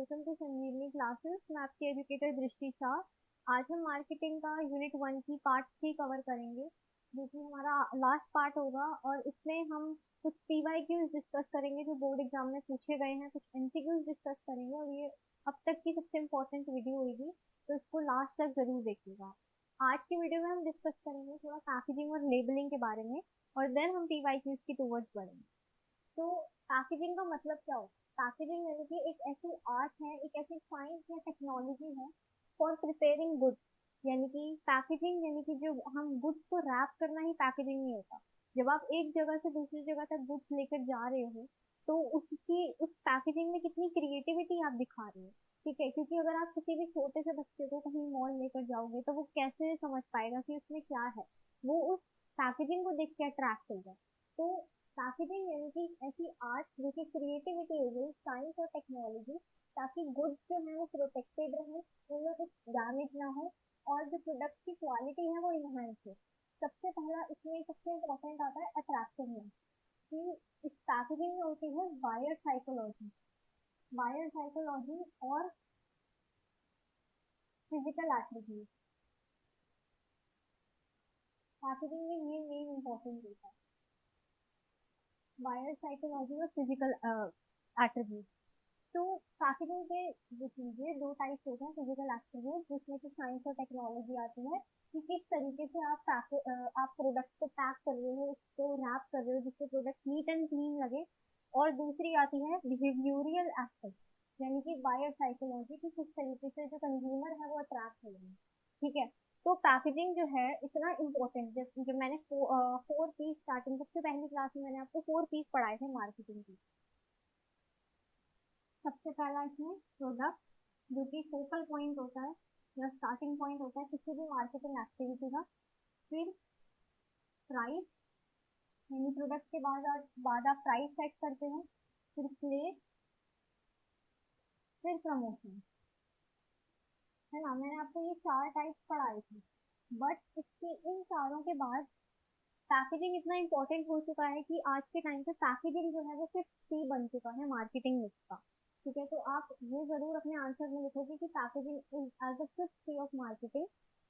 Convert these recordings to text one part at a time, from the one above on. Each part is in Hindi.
Welcome to Sanjeevani classes. मैं आपकी एजुकेटर दृष्टि शाह। आज हम मार्केटिंग का यूनिट 1 की पार्ट 3 कवर करेंगे, जो कि हमारा लास्ट पार्ट होगा। और इसमें हम कुछ पीवाईक्यूज डिस्कस करेंगे जो बोर्ड एग्जाम में पूछे गए हैं, कुछ एमसीक्यूज डिस्कस करेंगे, और ये अब तक की सबसे इम्पोर्टेंट वीडियो होगी, तो इसको लास्ट तक जरूर देखिएगा। आज की वीडियो में हम डिस्कस करेंगे थोड़ा पैकेजिंग और लेबलिंग के बारे में, और देन हम पीवाईक्यूज की टूवर्ड्स बढ़ेंगे। तो पैकेजिंग का मतलब क्या होता है? पैकेजिंग यानी कि एक ऐसी आर्ट है, एक ऐसी साइंस या टेक्नोलॉजी है फॉर प्रिपेयरिंग गुड्स। यानी कि पैकेजिंग यानी कि जो हम गुड्स को रैप करना ही पैकेजिंग नहीं होता। जब आप एक जगह से दूसरी जगह तक गुड्स लेकर जा रहे हो, तो उसकी उस पैकेजिंग में कितनी क्रिएटिविटी आप दिखा रहे हो। ठीक है, क्योंकि अगर आप किसी भी छोटे से बच्चे को कहीं मॉल लेकर जाओगे, तो वो कैसे समझ पाएगा कि उसमें क्या है? वो उस पैकेजिंग को देख के अट्रैक्ट होगा। तो पैकेजिंग यानी कि ऐसी आर्ट जो कि क्रिएटिविटी हो गई, साइंस और टेक्नोलॉजी, ताकि गुड्स जो है वो प्रोटेक्टेड रहे, उनमें कुछ डैमेज ना हो, और जो प्रोडक्ट की क्वालिटी है वो इनहेंस हो। सबसे पहला इसमें सबसे इम्पोर्टेंट आता है अट्रैक्टिवनेस, कि इस पैकेजिंग में होती है बायर साइकोलॉजी। बायर साइकोलॉजी और फिजिकल एट्रीब्यूट, पैकेजिंग में ये मेन इम्पोर्टेंट होता है, बायर साइकोलॉजी और फिजिकल एट्रीब्यूट। तो पैकेजिंग के जो चीजें दो टाइप्स होते हैं, फिजिकल एट्रीब्यूट जिसमें कि साइंस और टेक्नोलॉजी आती है, कि किस तरीके से आप प्रोडक्ट को पैक कर रहे हो, उसको रैप कर रहे हो जिससे प्रोडक्ट नीट एंड क्लीन लगे। और दूसरी आती है बिहेवियरल एस्पेक्ट, यानी कि बायर साइकोलॉजी, की किस तरीके से जो कंज्यूमर है वो अट्रैक्ट हो रहे हैं। ठीक है। तो पैकेजिंग जो है इतना इम्पोर्टेंट, जब मैंने 4 पीस स्टार्टिंग सबसे पहली क्लास में मैंने आपको 4 पीस पढ़ाए थे मार्केटिंग की। सबसे पहला इसमें प्रोडक्ट, जो कि फोकल पॉइंट होता है या स्टार्टिंग पॉइंट होता है किसी भी मार्केटिंग एक्टिविटी का। फिर प्राइस, यानी प्रोडक्ट के बाद आप प्राइस सेट करते हो। फिर प्लेस, फिर प्रमोशन। है ना, मैंने आपको ये 4 टाइप्स पढ़ाए थे। बट इसके इन चारों के बाद पैकेजिंग इतना इम्पोर्टेंट हो चुका है कि आज के टाइम पे पैकेजिंग जो है वो सिर्फ सी बन चुका है मार्केटिंग मिक्स का। ठीक है, तो आप ये जरूर अपने आंसर में लिखोगे कि packaging is as a fifth C of marketing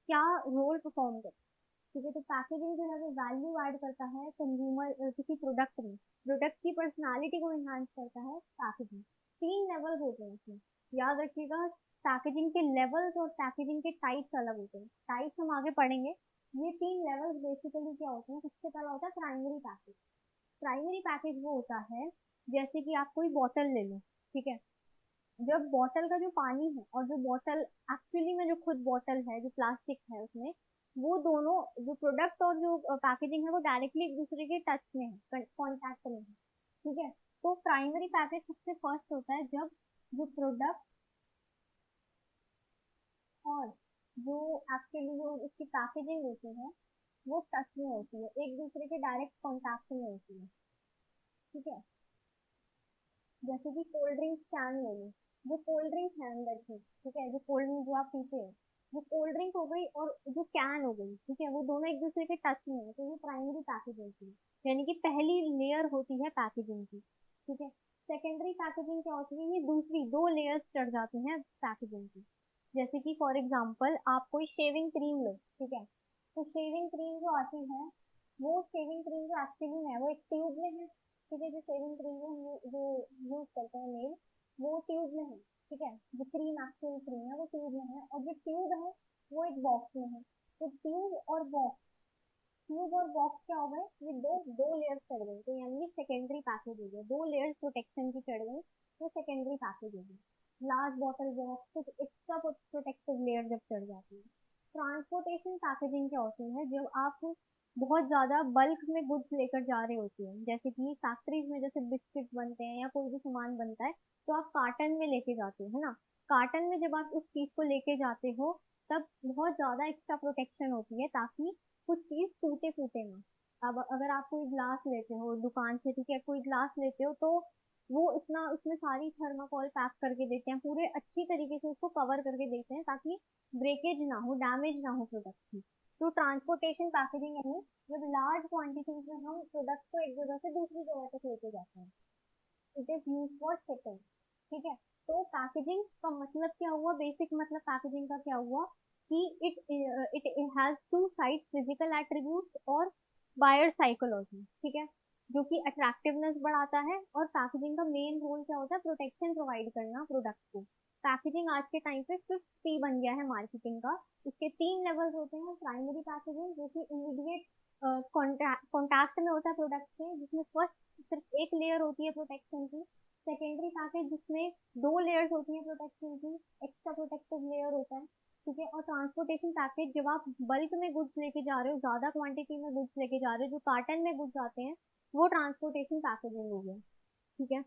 क्या रोल परफॉर्म करता है। ठीक है, तो पैकेजिंग जो है वो वैल्यू ऐड करता है कंज्यूमर किसी प्रोडक्ट में, प्रोडक्ट की पर्सनालिटी को एनहांस करता है पैकेजिंग। 3 लेवल होते हैं इसमें, याद रखिएगा। पैकेजिंग के लेवल्स और पैकेजिंग के टाइप्स अलग होते हैं, टाइप्स हम आगे पढ़ेंगे। ये 3 लेवल्स बेसिकली क्या होते हैं? सबसे पहला होता है प्राइमरी पैकेज। प्राइमरी पैकेज वो होता है, जैसे कि आप कोई बॉटल ले लो। ठीक है, जब बॉटल का जो पानी है और जो बॉटल एक्चुअली में जो खुद बॉटल है, जो प्लास्टिक है उसमें, वो दोनों, जो प्रोडक्ट और जो पैकेजिंग है, वो डायरेक्टली एक दूसरे के टच में है, कॉन्टैक्ट में है। ठीक है, तो प्राइमरी पैकेज सबसे फर्स्ट होता है जब जो प्रोडक्ट और जो एक्चुअली जो उसकी पैकेजिंग होती है वो टच में होती है, एक दूसरे के डायरेक्ट कॉन्टैक्ट में होती है। ठीक है, जैसे कि कोल्ड ड्रिंक कैन ले लो, जो कोल्ड ड्रिंक है अंदर की, ठीक है, जो कोल्ड ड्रिंक जो आप पीते हो, वो कोल्ड ड्रिंक हो गई और जो कैन हो गई, ठीक है, वो दोनों एक दूसरे के टच में है, तो ये प्राइमरी पैकेज होती है, यानी कि पहली लेयर होती है पैकेजिंग की। ठीक है, सेकेंडरी पैकेजिंग क्या होती है? ये दूसरी 2 लेयर्स चढ़ जाती हैं पैकेजिंग की। जैसे कि फॉर एग्जाम्पल आप कोई शेविंग क्रीम लो। ठीक है, तो शेविंग क्रीम जो आती है, वो शेविंग क्रीम जो एक्चुअली है वो एक ट्यूब में है। ठीक है, जो शेविंग क्रीम जो यूज करते हैं मेल, वो ट्यूब में है। ठीक है, जो क्रीम एक्चुअल क्रीम है वो ट्यूब में है, और जो ट्यूब है वो एक बॉक्स में है। तो ट्यूब और बॉक्स क्या हो गए? ये दो दो लेयर्स चढ़ गई, तो यानी सेकेंडरी पैकेज हो गया, 2 लेयर्स प्रोटेक्शन की चढ़ गई, तो सेकेंडरी पैकेज हो गई। लार्ज बॉटल बॉक्स, कुछ एक्स्ट्रा प्रोटेक्टिव लेयर जब चढ़ जाती है। ट्रांसपोर्टेशन पैकेजिंग क्या होती है? जब आप बहुत ज्यादा बल्क में गुड्स लेकर जा रहे होते हैं, जैसे कि फैक्ट्रीज में जैसे बिस्किट बनते हैं या कोई भी सामान बनता है, तो आप कार्टन में लेके जाते हो, है ना। कार्टन में जब आप उस चीज को लेके जाते हो, तब बहुत ज्यादा एक्स्ट्रा प्रोटेक्शन होती है, ताकि कुछ चीज टूटे फूटे ना। अब अगर आप कोई ग्लास लेते हो दुकान से, ठीक है, कोई ग्लास लेते हो, तो वो इतना उसमें सारी थर्माकोल पैक करके देते हैं, पूरे अच्छी तरीके से उसको कवर करके देते हैं, ताकि ब्रेकेज ना हो, डैमेज ना हो प्रोडक्ट की। तो ट्रांसपोर्टेशन पैकेजिंग यानी जब लार्ज क्वांटिटीज में हम प्रोडक्ट को एक जगह से दूसरी जगह तक लेके जाते हैं, it is use for shipping. ठीक है, तो पैकेजिंग का मतलब क्या हुआ, बेसिक मतलब पैकेजिंग का क्या हुआ कि it has two side, physical attributes और बायर साइकोलॉजी, ठीक है, जो कि अट्रैक्टिवनेस बढ़ाता है। और पैकेजिंग का मेन रोल क्या होता है, प्रोटेक्शन प्रोवाइड करना प्रोडक्ट को। पैकेजिंग आज के टाइम पे 5P बन गया है मार्केटिंग का। इसके 3 लेवल्स होते हैं। प्राइमरी पैकेजिंग जो कि इमीडिएट कॉन्टैक्ट में होता है प्रोडक्ट से, जिसमें फर्स्ट सिर्फ एक लेयर होती है प्रोटेक्शन की। सेकेंडरी पैकेज जिसमें 2 लेयर्स होती है प्रोटेक्शन की, एक्स्ट्रा प्रोटेक्टिव लेयर होता है, ठीक है। और ट्रांसपोर्टेशन पैकेज जब आप बल्क में गुड्स लेके जा रहे हो, ज्यादा क्वांटिटी में गुड्स लेके जा रहे हो, जो कार्टन में गुड्स आते हैं, वो ट्रांसपोर्टेशन पैकेजिंग हो गया, ठीक है।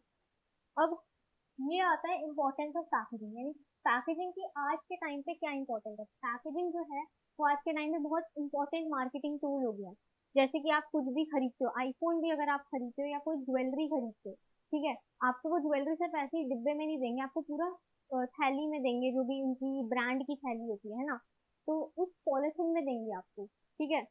अब ये आता है इम्पोर्टेंस ऑफ पैकेजिंग, यानी पैकेजिंग की आज के टाइम पे क्या इंपॉर्टेंट है। पैकेजिंग जो है वो आज के टाइम में बहुत इंपॉर्टेंट मार्केटिंग टूल हो गया है। जैसे कि आप कुछ भी खरीदते हो, आईफोन भी अगर आप खरीदते हो या कोई ज्वेलरी खरीदते हो, ठीक है, आपको वो ज्वेलरी सिर्फ ऐसे ही डिब्बे में नहीं देंगे, आपको पूरा थैली में देंगे, जो भी उनकी ब्रांड की थैली होती है ना, तो उस पॉलिथीन में देंगे आपको, ठीक है।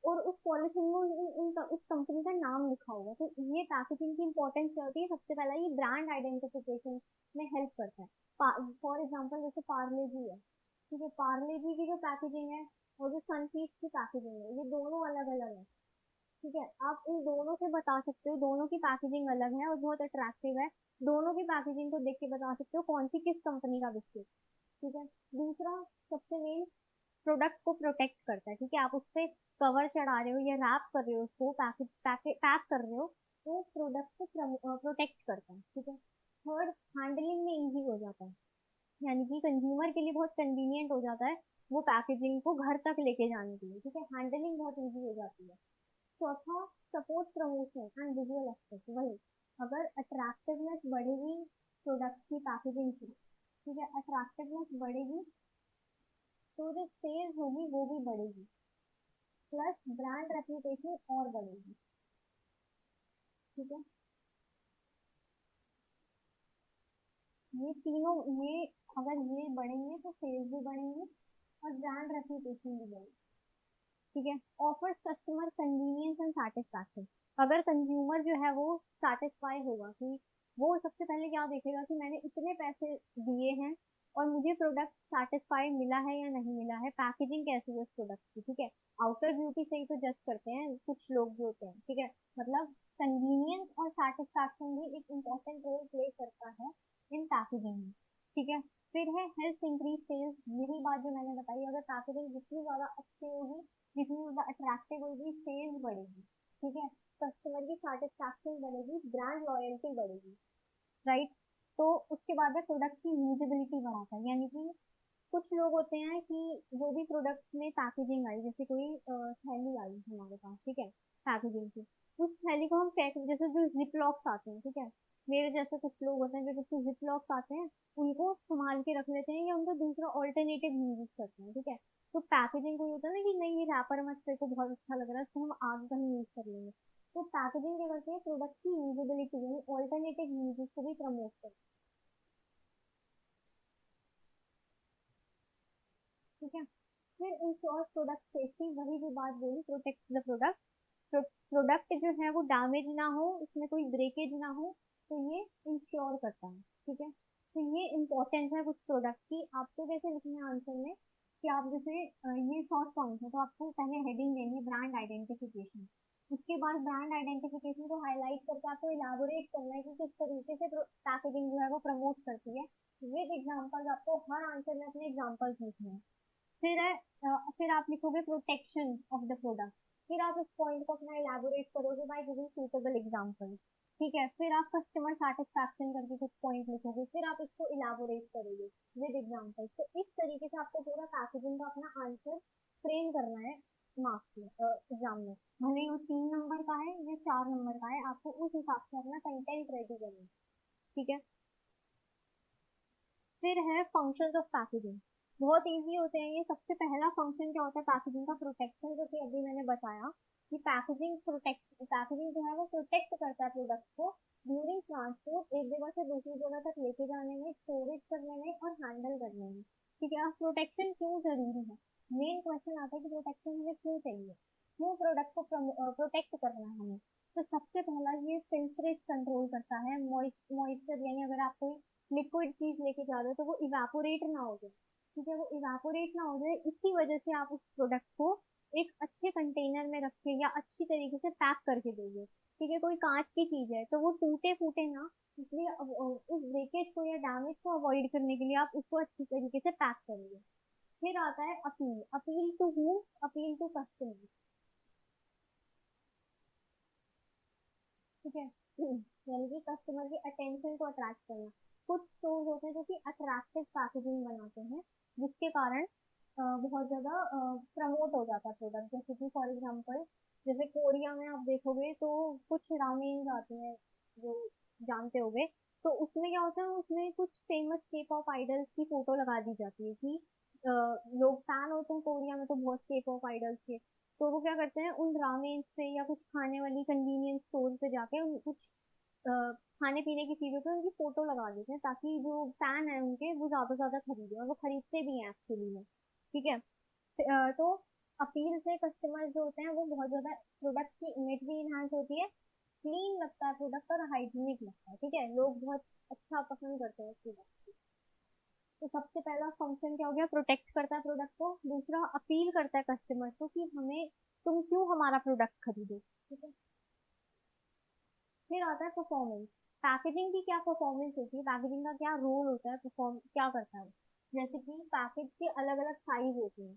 और उस पॉलिथीन में उस कंपनी का नाम लिखा होगा। तो ये पैकेजिंग की इंपॉर्टेंस क्या होती है, सबसे पहला ये ब्रांड आइडेंटिफिकेशन में हेल्प करता है। फॉर एग्जांपल जैसे पार्ले जी है, ठीक है, पार्ले जी की जो पैकेजिंग है और जो सनफीस्ट की पैकेजिंग है, ये दोनों अलग अलग है, ठीक है। आप इन दोनों से बता सकते हो, दोनों की पैकेजिंग अलग है और बहुत अट्रैक्टिव है। दोनों की पैकेजिंग को देख के बता सकते हो कौन सी किस कंपनी का बिस्किट, ठीक है। दूसरा, सबसे मेन, प्रोडक्ट को प्रोटेक्ट करता है, ठीक है। आप उस पे कवर चढ़ा रहे हो या रैप कर रहे हो, उसको पैक कर रहे हो, तो प्रोडक्ट को प्रोटेक्ट करता है, ठीक है। थर्ड, हैंडलिंग में इजी हो जाता है, यानी कि कंज्यूमर के लिए बहुत कन्वीनियंट हो जाता है वो पैकेजिंग को घर तक लेके जाने के लिए, ठीक है, हैंडलिंग बहुत इजी हो जाती है। चौथा, support promotion and visual aspect, वही, अगर अट्रैक्टिवनेस बढ़ेगी प्रोडक्ट की पैकेजिंग की, ठीक है, अट्रैक्टिवनेस बढ़ेगी तो जो सेल्स होगी वो भी बढ़ेगी, प्लस ब्रांड रेपुटेशन और बढ़ेगी, ठीक है। ये तीनों, ये अगर ये बढ़ेंगे तो सेल्स भी बढ़ेंगे और ब्रांड रेपुटेशन भी बढ़ेगी, ठीक है। Offers customer convenience and satisfaction, अगर कंज्यूमर जो है वो सेटिस्फाई होगा कि वो सबसे पहले क्या देखेगा कि मैंने इतने पैसे दिए हैं और मुझे प्रोडक्ट सेटिस्फाई मिला है या नहीं मिला है, पैकेजिंग कैसी है उस प्रोडक्ट की, ठीक है। आउटर ब्यूटी से ही तो जज करते हैं कुछ लोग जो होते हैं, ठीक है। मतलब कन्वीनियंस और सेटिस्फैक्शन भी एक इम्पोर्टेंट रोल प्ले करता है इन पैकेजिंग में, ठीक है। फिर है हेल्थ इंक्रीज सेल्स, यही बात जो मैंने बताई, अगर पैकेजिंग जितनी ज्यादा अच्छी होगी, जितनी ज्यादा अट्रैक्टिव होगी, सेल्स बढ़ेगी, ठीक है, कस्टमर की सेटिस्फैक्शन बढ़ेगी, ब्रांड लॉयल्टी बढ़ेगी, राइट। तो उसके बाद है प्रोडक्ट की यूजेबिलिटी बढ़ाता है, यानी कि कुछ लोग होते हैं कि जो भी प्रोडक्ट में पैकेजिंग आई, जैसे कोई थैली आई हमारे पास, ठीक है, पैकेजिंग की, उस थैली को हम पैक, जैसे जो जिप लॉक्स आते हैं, ठीक है, मेरे जैसे कुछ लोग होते हैं जो जैसे जिप लॉक्स आते हैं, उनको संभाल के रख लेते हैं या उनका दूसरा ऑल्टरनेटिव यूज करते हैं, ठीक है। तो पैकेजिंग को ये होता है ना कि नहीं, ये रैपर मत, मेरे को बहुत अच्छा लग रहा है, इसको हम आगे कहीं यूज कर लेंगे। तो पैकेजिंग क्या करते हैं, प्रोडक्ट की यूजेबिलिटी यानी ऑल्टरनेटिव यूजेस को भी प्रमोट करते हैं, ठीक है। फिर इंश्योर प्रोडक्ट सेफ्टी, वही जो बात बोली, प्रोटेक्ट द प्रोडक्ट, प्रोडक्ट जो है वो डैमेज ना हो, उसमें कोई ब्रेकेज ना हो, तो ये इंश्योर करता है, ठीक है। तो ये इंपॉर्टेंस है कुछ प्रोडक्ट की। आपको कैसे लिखना है आंसर में कि आप जैसे ये शॉर्ट पॉइंट है, तो आपको पहले हेडिंग देनी है ब्रांड आइडेंटिफिकेशन, उसके बाद ब्रांड आइडेंटिफिकेशन को हाईलाइट करके आपको इलाबोरेट करना है कि किस तरीके से पैकेजिंग जो है वो प्रमोट करती है, विद एग्जांपल्स। आपको हर आंसर में अपने एग्जांपल्स लिखने हैं। फिर है फिर आप लिखोगे प्रोटेक्शन ऑफ द प्रोडक्ट, फिर आप इस पॉइंट को अपना इलेबोरेट करोगे बाय गिविंग सूटेबल एग्जांपल, ठीक है। फिर आप कस्टमर सेटिस्फैक्शन करके कुछ पॉइंट लिखोगे, फिर आप इसको इलेबोरेट करोगे विद एग्जांपल। तो इस तरीके से आपको पूरा पैकेजिंग का अपना आंसर फ्रेम करना है मार्क्स में, एग्जाम में, भले ही वो 3 नंबर का है या 4 नंबर का है, आपको उस हिसाब से अपना कंटेंट रेडी करना है, ठीक है। फिर है फंक्शंस ऑफ पैकेजिंग, बहुत इजी होते हैं ये। सबसे पहला फंक्शन क्या होता है पैकेजिंग का, प्रोटेक्शन, जो कि अभी मैंने बताया कि पैकेजिंग जो है वो प्रोटेक्ट करता है प्रोडक्ट को ड्यूरिंग ट्रांसपोर्ट, एक जगह से दूसरी जगह तक लेके जाने में, स्टोरेज करने में और हैंडल करने में, ठीक है। अब प्रोटेक्शन क्यों जरूरी है, मेन क्वेश्चन आता है कि प्रोटेक्शन हमें क्यों चाहिए, क्यों प्रोडक्ट को प्रोटेक्ट करना है हमें। तो सबसे पहला ये फिल्ट्रेज कंट्रोल करता है, मॉइस्चर, यानी अगर आप कोई लिक्विड चीज लेके जा रहे हो तो वो इवेपोरेट ना हो जाए। ठीक है, वो इवेपोरेट ना हो जाए, इसी वजह से आप उस प्रोडक्ट को एक अच्छे कंटेनर में रख के या अच्छी तरीके से पैक करके दोगे। ठीक है, कोई कांच की चीज है तो वो टूटे फूटे ना, इसलिए उस ब्रेकेज को या डैमेज को अवॉइड करने के लिए आप उसको अच्छी तरीके से पैक करेंगे। फिर आता है appeal. Appeal to whom? Appeal to customer. ठीक है, यानी कि कस्टमर की अटेंशन को अट्रैक्ट करना। कुछ स्टोर्स होते हैं जो कि अट्रैक्टिव पैकेजिंग बनाते हैं, जिसके कारण बहुत ज्यादा प्रमोट हो जाता है प्रोडक्ट। जैसे कि फॉर एग्जांपल, जैसे कोरिया में आप देखोगे तो कुछ रामेन आते हैं, जो जानते होगे। तो उसमें क्या होता है, उसमें कुछ फेमस के पॉप आइडल्स की फोटो लगा दी जाती है कि लोग फैन होते हैं कोरिया में तो बहुत के पॉप आइडल्स के। तो वो क्या करते हैं, उन रामेन से या कुछ खाने वाली कन्वीनियंस स्टोर पे जाके कुछ अ, खाने पीने की चीजों पे उनकी फोटो लगा देते हैं, ताकि जो फैन है उनके वो ज्यादा से ज्यादा खरीदे, और वो खरीदते भी हैं एक्चुअली में। ठीक है। तो अपील से कस्टमर जो होते हैं वो बहुत ज्यादा, प्रोडक्ट की इमेज भी इनहांस होती है, क्लीन लगता है प्रोडक्ट और हाइजीनिक लगता है। ठीक है, लोग बहुत अच्छा पसंद करते हैं इस प्रोडक्ट। तो सबसे पहला फंक्शन क्या हो गया, प्रोटेक्ट करता है प्रोडक्ट को। दूसरा, अपील करता है कस्टमर को कि हमें, तुम क्यों हमारा प्रोडक्ट खरीदो। ठीक है। फिर आता है परफॉर्मेंस। पैकेजिंग की क्या परफॉर्मेंस होती है, पैकेजिंग का क्या रोल होता है, परफॉर्म क्या करता है। जैसे कि पैकेज के अलग अलग साइज होते हैं,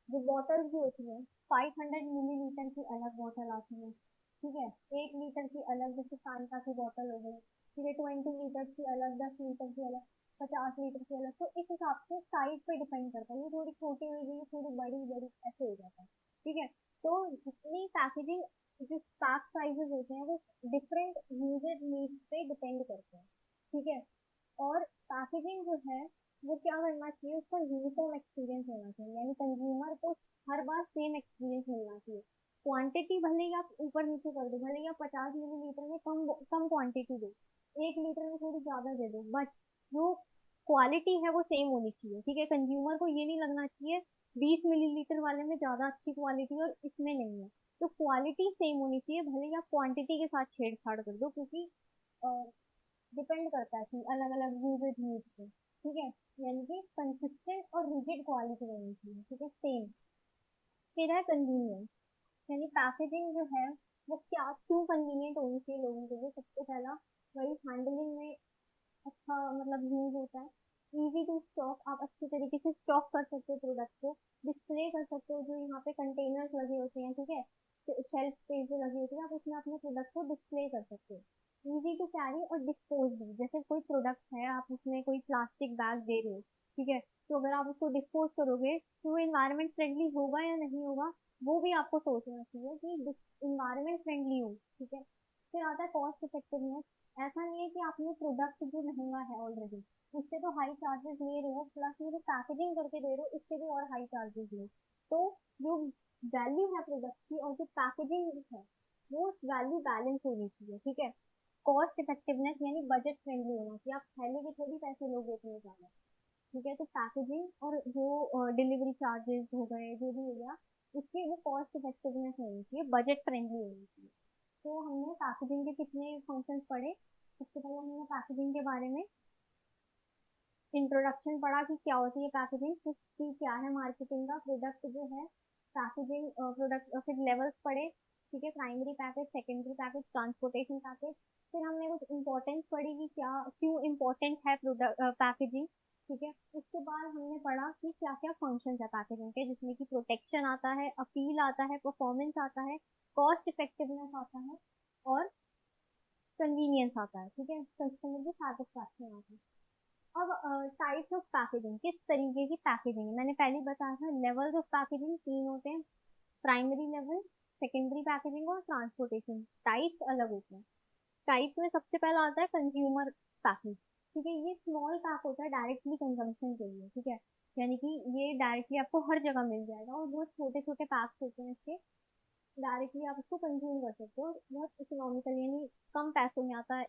जो बॉटल्स भी होती है, 500 मिलीलीटर की अलग बॉटल आती है। ठीक है, 1 लीटर की अलग, जैसे कांटा की बॉटल हो गई। फिर 20 लीटर की अलग, 10 लीटर की अलग, 50 लीटर की अलग। तो इस हिसाब से साइज पे डिपेंड करता है, ये थोड़ी छोटी हो गई, थोड़ी बड़ी बड़ी ऐसे हो जाता है। ठीक है। तो जितनी पैकेजिंग, जो पैक साइजेस होते हैं वो डिफरेंट यूजर नीड्स पे डिपेंड करते हैं। ठीक है। और पैकेजिंग जो है वो क्या करना चाहिए, उसका यूनिफॉर्म एक्सपीरियंस होना चाहिए, यानी कंज्यूमर को हर बार सेम एक्सपीरियंस मिलना चाहिए। क्वांटिटी भले ही आप ऊपर नीचे कर दो, भले ही आप 50 मिलीलीटर में कम कम क्वांटिटी दो, 1 लीटर में थोड़ी ज्यादा दे दो, बट जो क्वालिटी है वो सेम होनी चाहिए। ठीक है, कंज्यूमर को ये नहीं लगना चाहिए 20 मिलीलीटर वाले में ज्यादा अच्छी क्वालिटी और इसमें नहीं है। तो क्वालिटी सेम होनी चाहिए, भले ही आप क्वांटिटी के साथ छेड़छाड़ कर दो, क्योंकि डिपेंड करता है कि अलग अलग यूजर नीड पे। ठीक है, यानी कि कंसिस्टेंट और रिजिड क्वालिटी होनी चाहिए। ठीक है, सेम। फिर है कन्वीनियंस, यानी पैकेजिंग जो है वो क्या क्यों कन्वीनियंट होनी चाहिए लोगों के लिए। सबसे पहला, वही हैंडलिंग में अच्छा मतलब यूज होता है। इजी टू स्टॉक, आप अच्छी तरीके से स्टॉक कर सकते हो प्रोडक्ट को, डिस्प्ले कर सकते हो, जो यहाँ पे कंटेनर्स लगे होते हैं। ठीक है, शेल्फ स्पेस जो लगी होती है, आप उसमें अपने प्रोडक्ट को डिस्प्ले कर सकते हो। इजी टू कैरी और डिस्पोज भी, जैसे कोई प्रोडक्ट है आप उसमें कोई प्लास्टिक बैग दे रहे हो, ठीक है, तो अगर आप उसको डिस्पोज करोगे तो वो इन्वायरमेंट फ्रेंडली होगा या नहीं होगा, वो भी आपको सोचना चाहिए कि इन्वायरमेंट फ्रेंडली हो। ठीक है। फिर आता है कॉस्ट इफेक्टिवनेस। ऐसा नहीं है कि आपने प्रोडक्ट जो महंगा है ऑलरेडी, उससे तो हाई चार्जेस ले रहे हो, प्लस में जो पैकेजिंग करके दे रहे हो इससे भी और हाई चार्जेस लो। तो जो वैल्यू है प्रोडक्ट की और जो पैकेजिंग है, वो वैल्यू बैलेंस होनी चाहिए। ठीक है। कॉस्ट इफेक्टिवनेस यानी बजट फ्रेंडली होना चाहिए, आप थैले के थोड़ी पैसे लोगे इतने ज्यादा। ठीक है, तो पैकेजिंग और जो डिलीवरी चार्जेस हो गए, जो भी हो गया, उसकी वो कॉस्ट इफेक्टिवनेस होनी चाहिए, बजट फ्रेंडली होनी चाहिए। तो हमने पैकेजिंग के कितने फंक्शंस पढ़े। सबसे पहले हमने पैकेजिंग के बारे में इंट्रोडक्शन पढ़ा कि क्या होती है पैकेजिंग, किसकी क्या है मार्केटिंग का प्रोडक्ट जो है, पैकेजिंग प्रोडक्ट। फिर लेवल्स पढ़े। ठीक है, primary package, secondary package, transportation package. फिर हमने कुछ इंपॉर्टेंस पढ़ी कि क्या क्यों इम्पोर्टेंट है प्रोडक्ट पैकेजिंग। ठीक है, उसके बाद हमने पढ़ा कि क्या क्या फंक्शंस है पैकेजिंग के, जिसमें कि प्रोटेक्शन आता है, अपील आता है, परफॉर्मेंस आता है, कॉस्ट इफेक्टिवनेस आता है, और कन्वीनियंस आता है। ठीक है, कस्टमर की सेटिस्फैक्शन आता है। अब टाइप्स ऑफ पैकेजिंग, किस तरीके की पैकेजिंग है, मैंने पहले ही बताया था, लेवल्स ऑफ पैकेजिंग 3 होते हैं, प्राइमरी लेवल, सेकेंडरी पैकेजिंग और ट्रांसपोर्टेशन। टाइप्स अलग होते हैं। टाइप में सबसे पहला आता है कंज्यूमर पैकेज। ठीक है, ये स्मॉल पैक होता है डायरेक्टली कंजम्पशन के लिए। ठीक है, यानी कि ये डायरेक्टली आपको हर जगह मिल जाएगा, और बहुत छोटे छोटे पैक्स होते हैं इसके, डायरेक्टली आप इसको कंज्यूम कर सकते हो, बहुत इकोनॉमिकल यानी कम पैसों में आता है,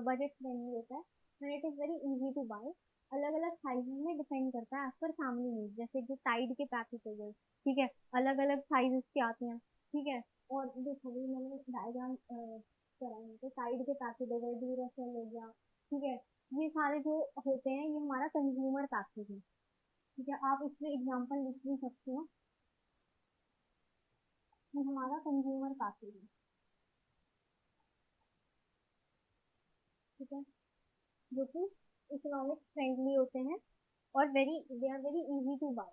बजट फ्रेंडली होता है, and it is very easy to buy. अलग अलग साइज में डिपेंड करता है एज पर फैमिली नीड, जैसे जो टाइड के पैकेट हो गए। ठीक है, अलग अलग साइजेस के आते हैं। ठीक है, और देखो भी मैंने डायग्राम कराए हैं, तो टाइड के पैकेट हो गए, ड्यूरासेल हो गया। ठीक है, ये सारे जो होते हैं ये हमारा कंज्यूमर पैकेज है। ठीक है, आप इसमें एग्जांपल लिख भी सकते हो। ये हमारा कंज्यूमर पैकेज है। ठीक है, जो कि इकोनॉमिक फ्रेंडली होते हैं और they are very easy to buy.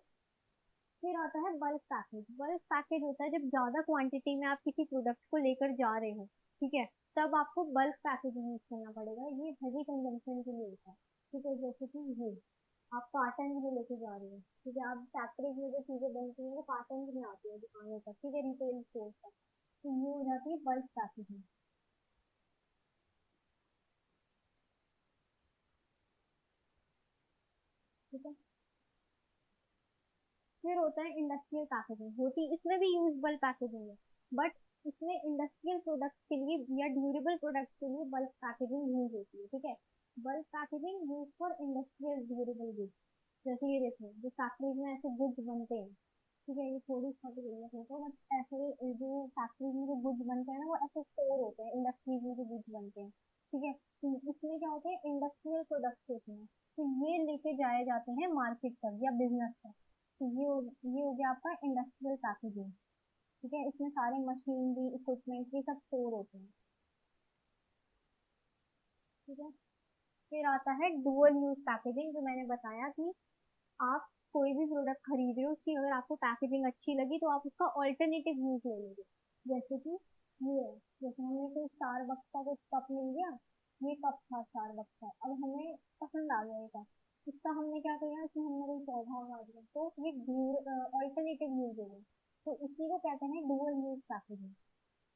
फिर आता है बल्क पैकेज। बल्क पैकेज होता है जब ज्यादा क्वांटिटी में आप किसी प्रोडक्ट को लेकर जा रहे हो। ठीक है, तब आपको बल्क पैकेजिंग यूज करना पड़ेगा। ये हैवी कंजम्पशन के लिए होता है। ठीक है, जैसे कि ये आप कार्टन में लेके जा रहे हो। ठीक है, आप फैक्ट्रीज में जो चीजें बनती हैं वो कार्टन में आती है दुकानों तक। ठीक है, रिटेल स्टोर तक। तो ये हो जाती है बल्क पैकेजिंग। ठीक है, फिर होता है इंडस्ट्रियल पैकेजिंग। होती इसमें भी यूजेबल पैकेजिंग है, बट इसमें इंडस्ट्रियल प्रोडक्ट्स के लिए या ड्यूरेबल प्रोडक्ट्स के लिए बल्क पैकेजिंग यूज होती है। ठीक है, bulk packaging use for industrial durable goods. जैसे ये देखो, जो फैक्ट्रीज में ऐसे गुड्स बनते हैं। ठीक है, ये थोड़ी छोटी बिजनेस होता है, बट ऐसे जो फैक्ट्रीज में जो गुड्स बनते हैं ना, वो ऐसे स्टोर होते हैं इंडस्ट्रीज में जो गुड्स बनते हैं। ठीक है, तो इसमें क्या होते हैं, इंडस्ट्रियल प्रोडक्ट्स होते हैं। तो ये लेके जाए जाते हैं मार्केट तक या बिजनेस तक। तो ये हो गया आपका इंडस्ट्रियल पैकेजिंग। ठीक है, इसमें सारे मशीनरी इक्विपमेंट ये सब स्टोर होते हैं। ठीक है, फिर आता है डुअल यूज पैकेजिंग, जो मैंने बताया कि आप कोई भी प्रोडक्ट खरीद रहे हो, उसकी अगर आपको पैकेजिंग अच्छी लगी तो आप उसका ऑल्टरनेटिव यूज ले लोगे। जैसे कि ये है, जैसे हमें कोई स्टारबक्स का कुछ कप मिल गया। ये कप था स्टारबक्स का, अब हमें पसंद आ गया ये कप। इसका हमने क्या किया, इसमें हमने कोई पौधा उगा दिया, तो ये ऑल्टरनेटिव यूज हो गया। तो इसी को कहते हैं डुअल यूज पैकेजिंग,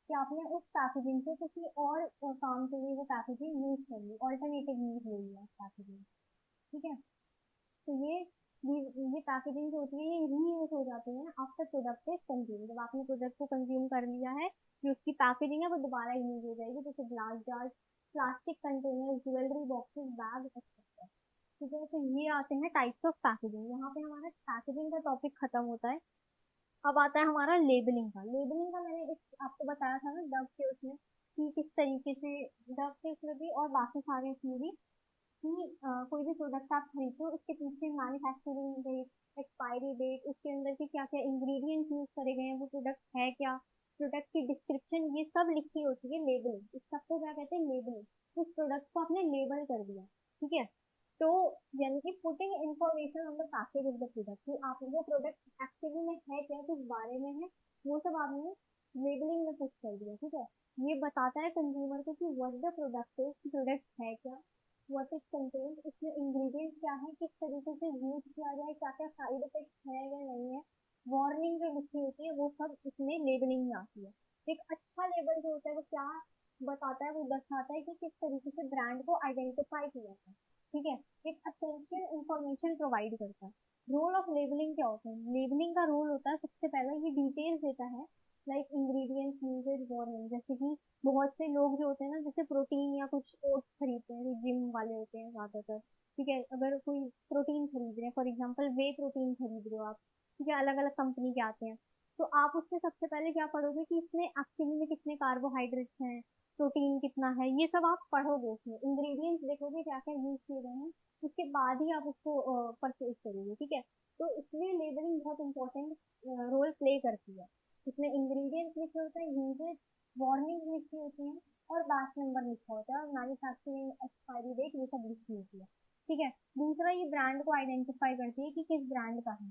कि आपने उस पैकेजिंग से किसी और काम के लिए वो पैकेजिंग यूज कर ली, ऑल्टरनेटिव यूज ले लिया पैकेजिंग। ठीक है, तो ये पैकेजिंग जो होती है ये रीयूज हो जाती है आफ्टर प्रोडक्ट इज कंज्यूम। जब आपने प्रोडक्ट को कंज्यूम कर लिया है, जो उसकी पैकेजिंग है वो दोबारा यूज हो जाएगी, जैसे glass jars, plastic container, jewellery boxes, bag etcetera. ठीक है, तो ये आते हैं टाइप्स ऑफ पैकेजिंग। यहाँ पे हमारा पैकेजिंग का टॉपिक खत्म होता है। अब आता है हमारा लेबलिंग का। लेबलिंग का मैंने आपको बताया था ना डव के उसमें, कि किस तरीके से डव के उसमें भी और बाकी सारे इसमें भी, कि कोई भी प्रोडक्ट आप खरीदते हो उसके पीछे मैन्युफैक्चरिंग डेट, एक्सपायरी डेट, उसके अंदर के क्या क्या इंग्रेडिएंट्स यूज करे गए हैं, वो प्रोडक्ट है क्या, प्रोडक्ट की डिस्क्रिप्शन, ये सब लिखी होती है लेबलिंग। इस सबको क्या कहते हैं, लेबलिंग। उस प्रोडक्ट को आपने लेबल कर दिया। ठीक है, तो यानी कि putting information on the package of the product, कि आप वो प्रोडक्ट एक्चुअली में है क्या, किस बारे में है, वो सब आपने लेबलिंग में पुट कर दिया। ठीक है, ये बताता है कंज्यूमर को कि what the product is, product है क्या, व्हाट इज कंटेन, इसमें इंग्रेडिएंट क्या है, किस तरीके से यूज किया जाए, क्या क्या साइड इफेक्ट है या नहीं है, वार्निंग जो लिखी होती है वो सब इसमें लेबलिंग में आती है। एक अच्छा लेबल जो होता है वो क्या बताता है, वो दर्शाता है कि किस तरीके से ब्रांड को आइडेंटिफाई किया है। ठीक है, एक असेंशियल इंफॉर्मेशन प्रोवाइड करता है। रोल ऑफ लेबलिंग क्या होता है, लेबलिंग का रोल होता है सबसे पहले ये डिटेल्स देता है, लाइक इंग्रेडिएंट्स, यूजेज, वार्निंग। जैसे कि बहुत से लोग जो होते हैं ना, जैसे प्रोटीन या कुछ ओट्स खरीदते हैं, जो जिम वाले होते हैं ज्यादातर। ठीक है, अगर कोई प्रोटीन खरीद रहे हैं, फॉर एग्जांपल वे प्रोटीन खरीद रहे हो आप। ठीक है, अलग अलग कंपनी के आते हैं। तो आप उससे सबसे पहले क्या पढ़ोगे कि इसमें एक्चुअली में कितने कार्बोहाइड्रेट्स हैं, प्रोटीन कितना है, ये सब आप पढ़ोगे। उसमें इंग्रेडिएंट्स देखोगे क्या क्या यूज किए गए हैं, उसके बाद ही आप उसको परचेज करोगे। ठीक है, तो इसलिए लेबलिंग बहुत इंपॉर्टेंट रोल प्ले करती है। इसमें इंग्रेडिएंट्स लिखे होते हैं, यूजेज, वार्निंग लिखी होती है, और बैच नंबर लिखा होता है, और मैन्युफैक्चरिंग एक्सपायरी डेट ये सब लिखी होती है। ठीक है, दूसरा ये ब्रांड को आइडेंटिफाई करती है कि किस ब्रांड का है।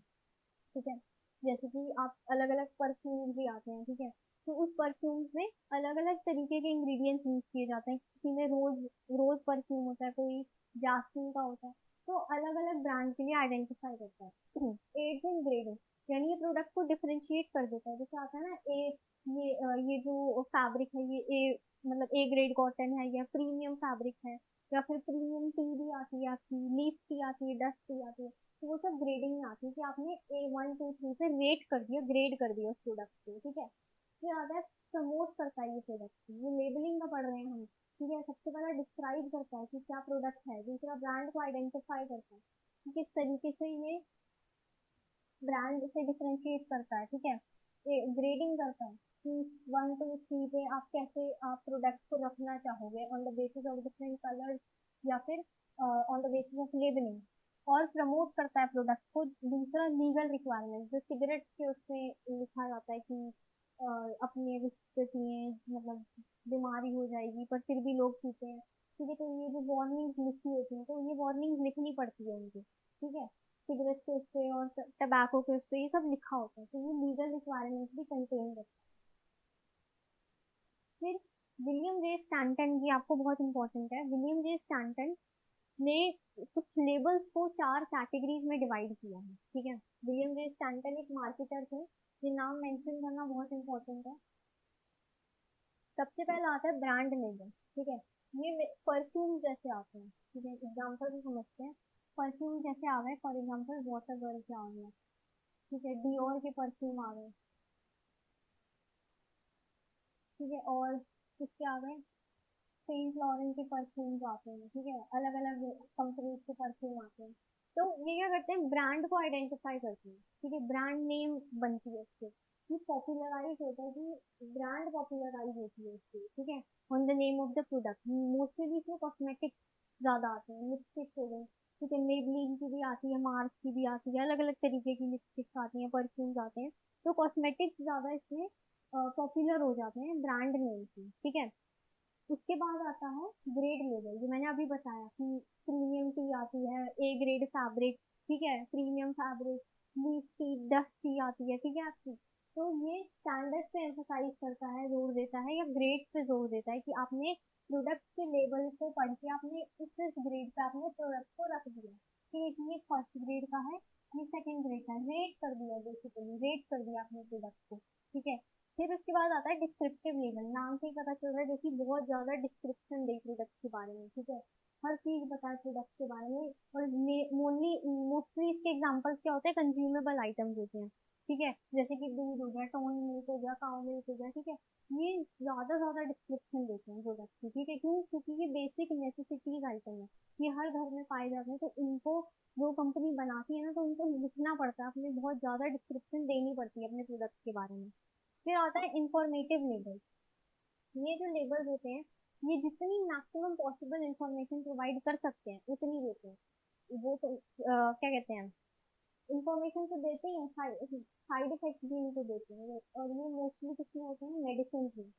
ठीक है, जैसे कि आप अलग अलग परफ्यूम भी आते हैं। ठीक है, तो उस परफ्यूम्स में अलग अलग तरीके के इंग्रेडिएंट्स यूज किए जाते हैं। किसी में रोज रोज परफ्यूम होता है, कोई जास्मिन का होता है। तो अलग अलग ब्रांड के लिए आइडेंटिफाई करता है। एड्स इन ग्रेडिंग, यानी ये प्रोडक्ट को डिफरेंशिएट कर देता है। जैसे आता है ना ये जो फैब्रिक है ये मतलब ए ग्रेड कॉटन है, या प्रीमियम फैब्रिक है, या फिर प्रीमियम टी भी आती है आपकी, लीफ टी आती है, डस्ट टी आती है। तो वो सब ग्रेडिंग में आती है, कि आपने A1 2 3 से रेट कर दिया, ग्रेड कर दिया उस प्रोडक्ट को। ठीक है, फिर आता है प्रमोट करता है ये प्रोडक्ट, ये लेबलिंग का पढ़ रहे हैं हम। ठीक है, सबसे पहले डिस्क्राइब करता है कि क्या प्रोडक्ट है, दूसरा ब्रांड को आइडेंटिफाई करता है कि किस तरीके से ये ब्रांड से डिफरेंशिएट करता है। ठीक है, ग्रेडिंग करता है कि 1 2 3 पे आप कैसे आप प्रोडक्ट को रखना चाहोगे, on the basis of different colours, या फिर on the basis of labelling, और प्रमोट करता है प्रोडक्ट को। दूसरा लीगल रिक्वायरमेंट, जो सिगरेट के उसमें लिखा जाता है कि अपने रिस्क लिए, मतलब बीमारी हो जाएगी पर फिर भी लोग पीते हैं। ठीक है, तो ये जो वार्निंग लिखी होती है, तो ये वार्निंग लिखनी पड़ती है उनको। ठीक है, सिगरेट के उस पे और टबैको के उस पे ये सब लिखा होता है, तो ये लीगल रिक्वायरमेंट भी कंटेन करता है। फिर विलियम जे स्टैंटन, ये आपको बहुत इंपॉर्टेंट है। विलियम जे स्टैंटन ने कुछ लेबल्स को 4 कैटेगरीज में डिवाइड किया है। ठीक है, विलियम जे स्टैंटन एक मार्केटर थे, ये नाम मेंशन करना बहुत इंपॉर्टेंट है। सबसे पहला आता है ब्रांड लेबल। ठीक है, ये परफ्यूम जैसे आते हैं। ठीक है, एग्जाम्पल से समझते हैं। परफ्यूम जैसे आ गए, फॉर एग्जाम्पल वाटर गर्ल के आ गया। ठीक है, डियोर के परफ्यूम आ गए। ठीक है, और किसके आ गए, सेंट लॉरेंट के परफ्यूम्स आते हैं। ठीक है, अलग अलग कंपनीज के परफ्यूम आते हैं। तो ये क्या करते हैं, ब्रांड को आइडेंटिफाई करते हैं। ठीक है, ब्रांड नेम बनती है उससे, ये पॉपुलराइज होता है कि ब्रांड पॉपुलराइज होती है उससे। ठीक है, on the name of the product. Mostly इसमें कॉस्मेटिक्स ज्यादा आते हैं, लिपस्टिक्स हो गई। ठीक है, मेबलिन की भी आती है, मार्स की भी आती है, अलग अलग तरीके की लिपस्टिक्स आती हैं, परफ्यूम्स आते हैं। तो कॉस्मेटिक्स ज्यादा इसमें पॉपुलर हो जाते हैं ब्रांड नेम से। ठीक है, उसके बाद आता है ग्रेड लेवल, जो मैंने अभी बताया कि प्रीमियम टी आती है, ए ग्रेड फैब्रिक। ठीक है, premium fabric, leaf tea, dust tea आती है। ठीक है आपकी, तो ये स्टैंडर्ड पे एम्फोसाइज करता है, जोर देता है, या ग्रेड पे जोर देता है कि आपने प्रोडक्ट के लेवल को पढ़ के आपने इस ग्रेड पे आपने प्रोडक्ट को रख दिया। ठीक है, कि ये फर्स्ट ग्रेड का है, ये सेकंड ग्रेड का है, रेट कर दिया, बेसिकली रेट कर दिया आपने प्रोडक्ट को। ठीक है, फिर उसके बाद आता है डिस्क्रिप्टिव लेवल। नाम से ही पता चल रहा है, जो कि बहुत ज्यादा डिस्क्रिप्शन दे प्रोडक्ट के बारे में। ठीक है, हर चीज बताए प्रोडक्ट के बारे में, और मोस्टली इसके एग्जांपल्स क्या होते हैं, कंज्यूमेबल आइटम्स होते हैं। ठीक है, जैसे कि दूध हो गया, टोन मिल्क हो गया, काउ मिल्क हो गया। ठीक है, ये ज्यादा डिस्क्रिप्शन देते हैं प्रोडक्ट की। ठीक है, क्यों, क्योंकि ये बेसिक नेसेसिटीज आइटम है, ये हर घर में पाए जाते हैं, तो इनको जो कंपनी बनाती है ना, तो उनको लिखना पड़ता है, अपने बहुत ज्यादा डिस्क्रिप्शन देनी पड़ती है अपने प्रोडक्ट के बारे में। फिर आता है इंफॉर्मेटिव लेबल। ये जो लेबल्स होते हैं, ये जितनी मैक्सिमम पॉसिबल इंफॉर्मेशन प्रोवाइड कर सकते हैं उतनी देते हैं। वो तो क्या कहते हैं, इंफॉर्मेशन तो देते ही हैं, साइड इफेक्ट भी इनको देते हैं, और ये मोस्टली किसमें होते हैं, मेडिसिन में।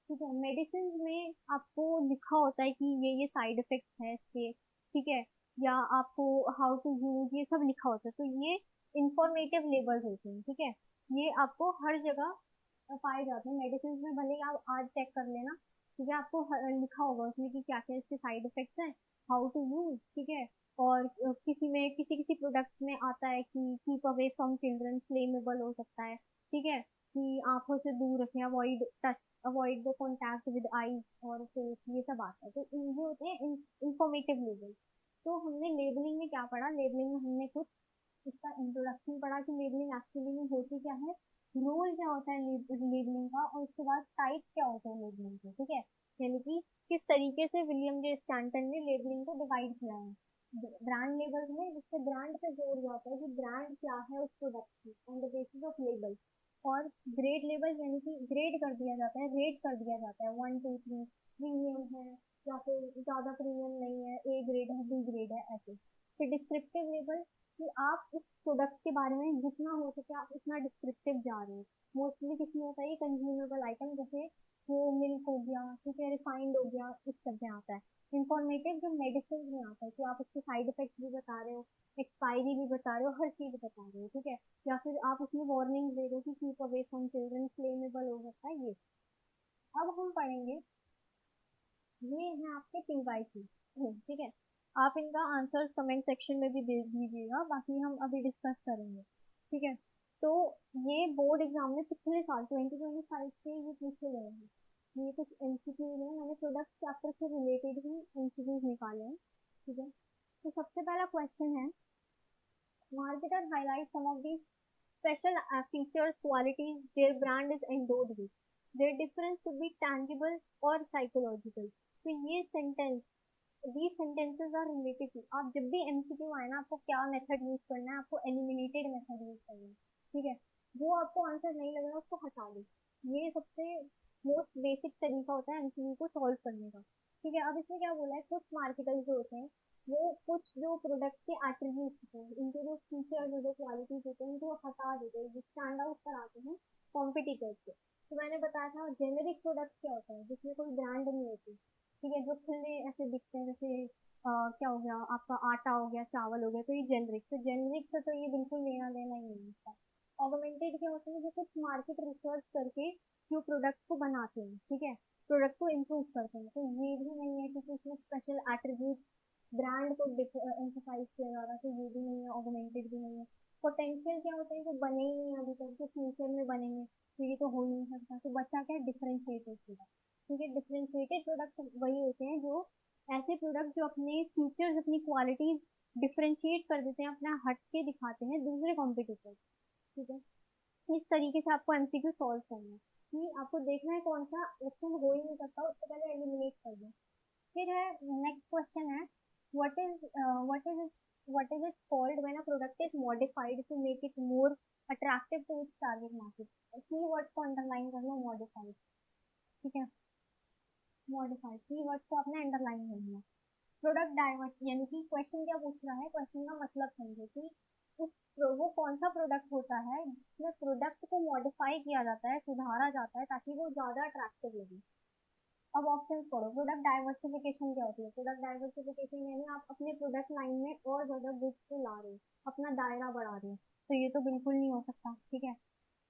ठीक है, मेडिसिन में आपको लिखा होता है कि ये साइड इफेक्ट्स हैं इसके। ठीक है, या आपको हाउ टू यूज, ये सब लिखा होता है, तो ये इंफॉर्मेटिव लेबल्स होते हैं। ठीक है, ये आपको हर जगह पाए जाते हैं मेडिसिन में, भले ही आप आज चेक कर लेना। ठीक है, आपको लिखा होगा उसमें कि क्या क्या इसके साइड इफेक्ट्स हैं, हाउ टू यूज। ठीक है, और किसी में किसी किसी प्रोडक्ट में आता है कि keep away from children, flammable हो सकता है। ठीक है, कि आंखों से दूर रखें, avoid touch, avoid the contact with I और फेस, ये सब आता है। तो ये होते हैं इंफॉर्मेटिव लेबल। तो हमने लेबलिंग में क्या पढ़ा, लेबलिंग में हमने कुछ इसका इंट्रोडक्शन पढ़ा कि लेबलिंग एक्चुअली में होती क्या है, रोल क्या होता है लेबलिंग का, और उसके बाद टाइप क्या होता है लेबलिंग के। ठीक है, यानी कि किस तरीके से विलियम जे स्टैंटन ने लेबलिंग को डिवाइड किया है ब्रांड लेबल्स में, जिससे ब्रांड पे जोर जाता है कि ब्रांड क्या है उस प्रोडक्ट की, on the basis of label. और ग्रेड लेबल, यानी कि ग्रेड कर दिया जाता है, रेट कर दिया जाता है, 1 2 3, प्रीमियम है या फिर ज्यादा प्रीमियम नहीं है, ए ग्रेड है, बी ग्रेड है, ऐसे। फिर डिस्क्रिप्टिव लेबल, कि आप उस प्रोडक्ट के बारे में जितना हो सके आप उतना डिस्क्रिप्टिव जा रहे हैं। मोस्टली किसमें होता है, ये कंज्यूमेबल आइटम, जैसे वो मिल्क हो गया, ठीक है, रिफाइंड हो गया, इस सब में आता है। इंफॉर्मेटिव जो मेडिसिन में आता है, कि आप उसके साइड इफेक्ट्स भी बता रहे हो, एक्सपायरी भी बता रहे हो, हर चीज बता रहे हो। ठीक है, या फिर आप उसमें वार्निंग दे रहे हो कि keep away from children, flammable हो सकता है ये। अब हम पढ़ेंगे, ये है आपके पीवाईक्यू। ठीक है, आप इनका आंसर कमेंट सेक्शन में भी दे दीजिएगा, बाकी हम अभी डिस्कस करेंगे। ठीक है, तो ये बोर्ड एग्जाम में पिछले साल 2025 के ये पूछे गए हैं। ये कुछ एमसीक्यूज हैं, मैंने प्रोडक्ट चैप्टर से रिलेटेड ही एमसीक्यूज निकाले हैं। ठीक है, तो सबसे पहला क्वेश्चन है, marketer highlight some of the special features, qualities their brand is endowed with. Their difference could be tangible or psychological. तो ये sentence, these sentences are related to, आप जब भी एमसीक्यू आए ना, आपको क्या मेथड यूज करना है, आपको एलिमिनेटेड मेथड यूज करना है। ठीक है, जो आपको आंसर नहीं लग रहा उसको हटा दो। ये सबसे मोस्ट बेसिक तरीका होता है एमसीक्यू को सॉल्व करने का। ठीक है, अब इसमें क्या बोला है, कुछ मार्केटर्स जो होते हैं वो कुछ जो प्रोडक्ट के एट्रीब्यूट्स होते हैं, इनके जो फीचर्स जो क्वालिटीज होते हैं उनको हटा देते हैं, जो स्टैंड आउट कराते हैं कॉम्पिटिटर्स से। तो मैंने बताया था जेनेरिक प्रोडक्ट क्या होता है, जिसमें कोई ब्रांड नहीं होती, ठीक है, जो खुले ऐसे दिखते हैं, जैसे क्या हो गया आपका, आटा हो गया, चावल हो गया, तो ये जेनरिक, तो जेनरिक से तो ये बिल्कुल लेना देना ही नहीं है। ऑगमेंटेड क्या होता है, जो कुछ मार्केट रिसर्च करके जो प्रोडक्ट को बनाते हैं, ठीक है, प्रोडक्ट को इम्प्रूव करते हैं, तो ये भी नहीं है कि उसमें स्पेशल एट्रीब्यूट ब्रांड को एम्फसाइज किया जा रहा है, तो ये भी नहीं है, ऑगमेंटेड भी नहीं है। पोटेंशियल क्या होता है, जो बने ही नहीं अभी तक, जो फ्यूचर में बनेंगे, तो ये तो हो ही नहीं सकता, तो बच्चा क्या है, डिफरेंशिएटेड प्रोडक्ट। ठीक है, डिफरेंशिएटेड प्रोडक्ट वही होते हैं जो ऐसे प्रोडक्ट जो अपने फीचर्स, अपनी क्वालिटीज डिफरेंशिएट कर देते हैं, अपना हट के दिखाते हैं दूसरे कॉम्पिटिटर्स। ठीक है, इस तरीके से आपको एमसीक्यू सॉल्व करना है, कि आपको देखना है कौन सा ऑप्शन हो ही नहीं सकता, उससे पहले एलिमिनेट कर दो। फिर है, नेक्स्ट क्वेश्चन है, what is what is what is it called when a product is modified to make it more attractive to its target market. Keyword को अंडरलाइन कर लो, मॉडिफाइड। ठीक है, मॉडिफाइड कीवर्ड को आपने अंडरलाइन करना है। प्रोडक्ट डाइवर्स, यानी कि क्वेश्चन क्या पूछ रहा है, क्वेश्चन का मतलब समझो कि उस वो कौन सा प्रोडक्ट होता है जिसमें प्रोडक्ट को मॉडिफाई किया जाता है, सुधारा जाता है, ताकि वो ज्यादा अट्रैक्टिव लगे। अब ऑप्शन पढ़ो, प्रोडक्ट डाइवर्सिफिकेशन क्या होती है। प्रोडक्ट डाइवर्सिफिकेशन यानी आप अपने प्रोडक्ट लाइन में और ज्यादा गुड्स को ला रहे हो, अपना दायरा बढ़ा रहे हो, तो ये तो बिल्कुल नहीं हो सकता। ठीक है,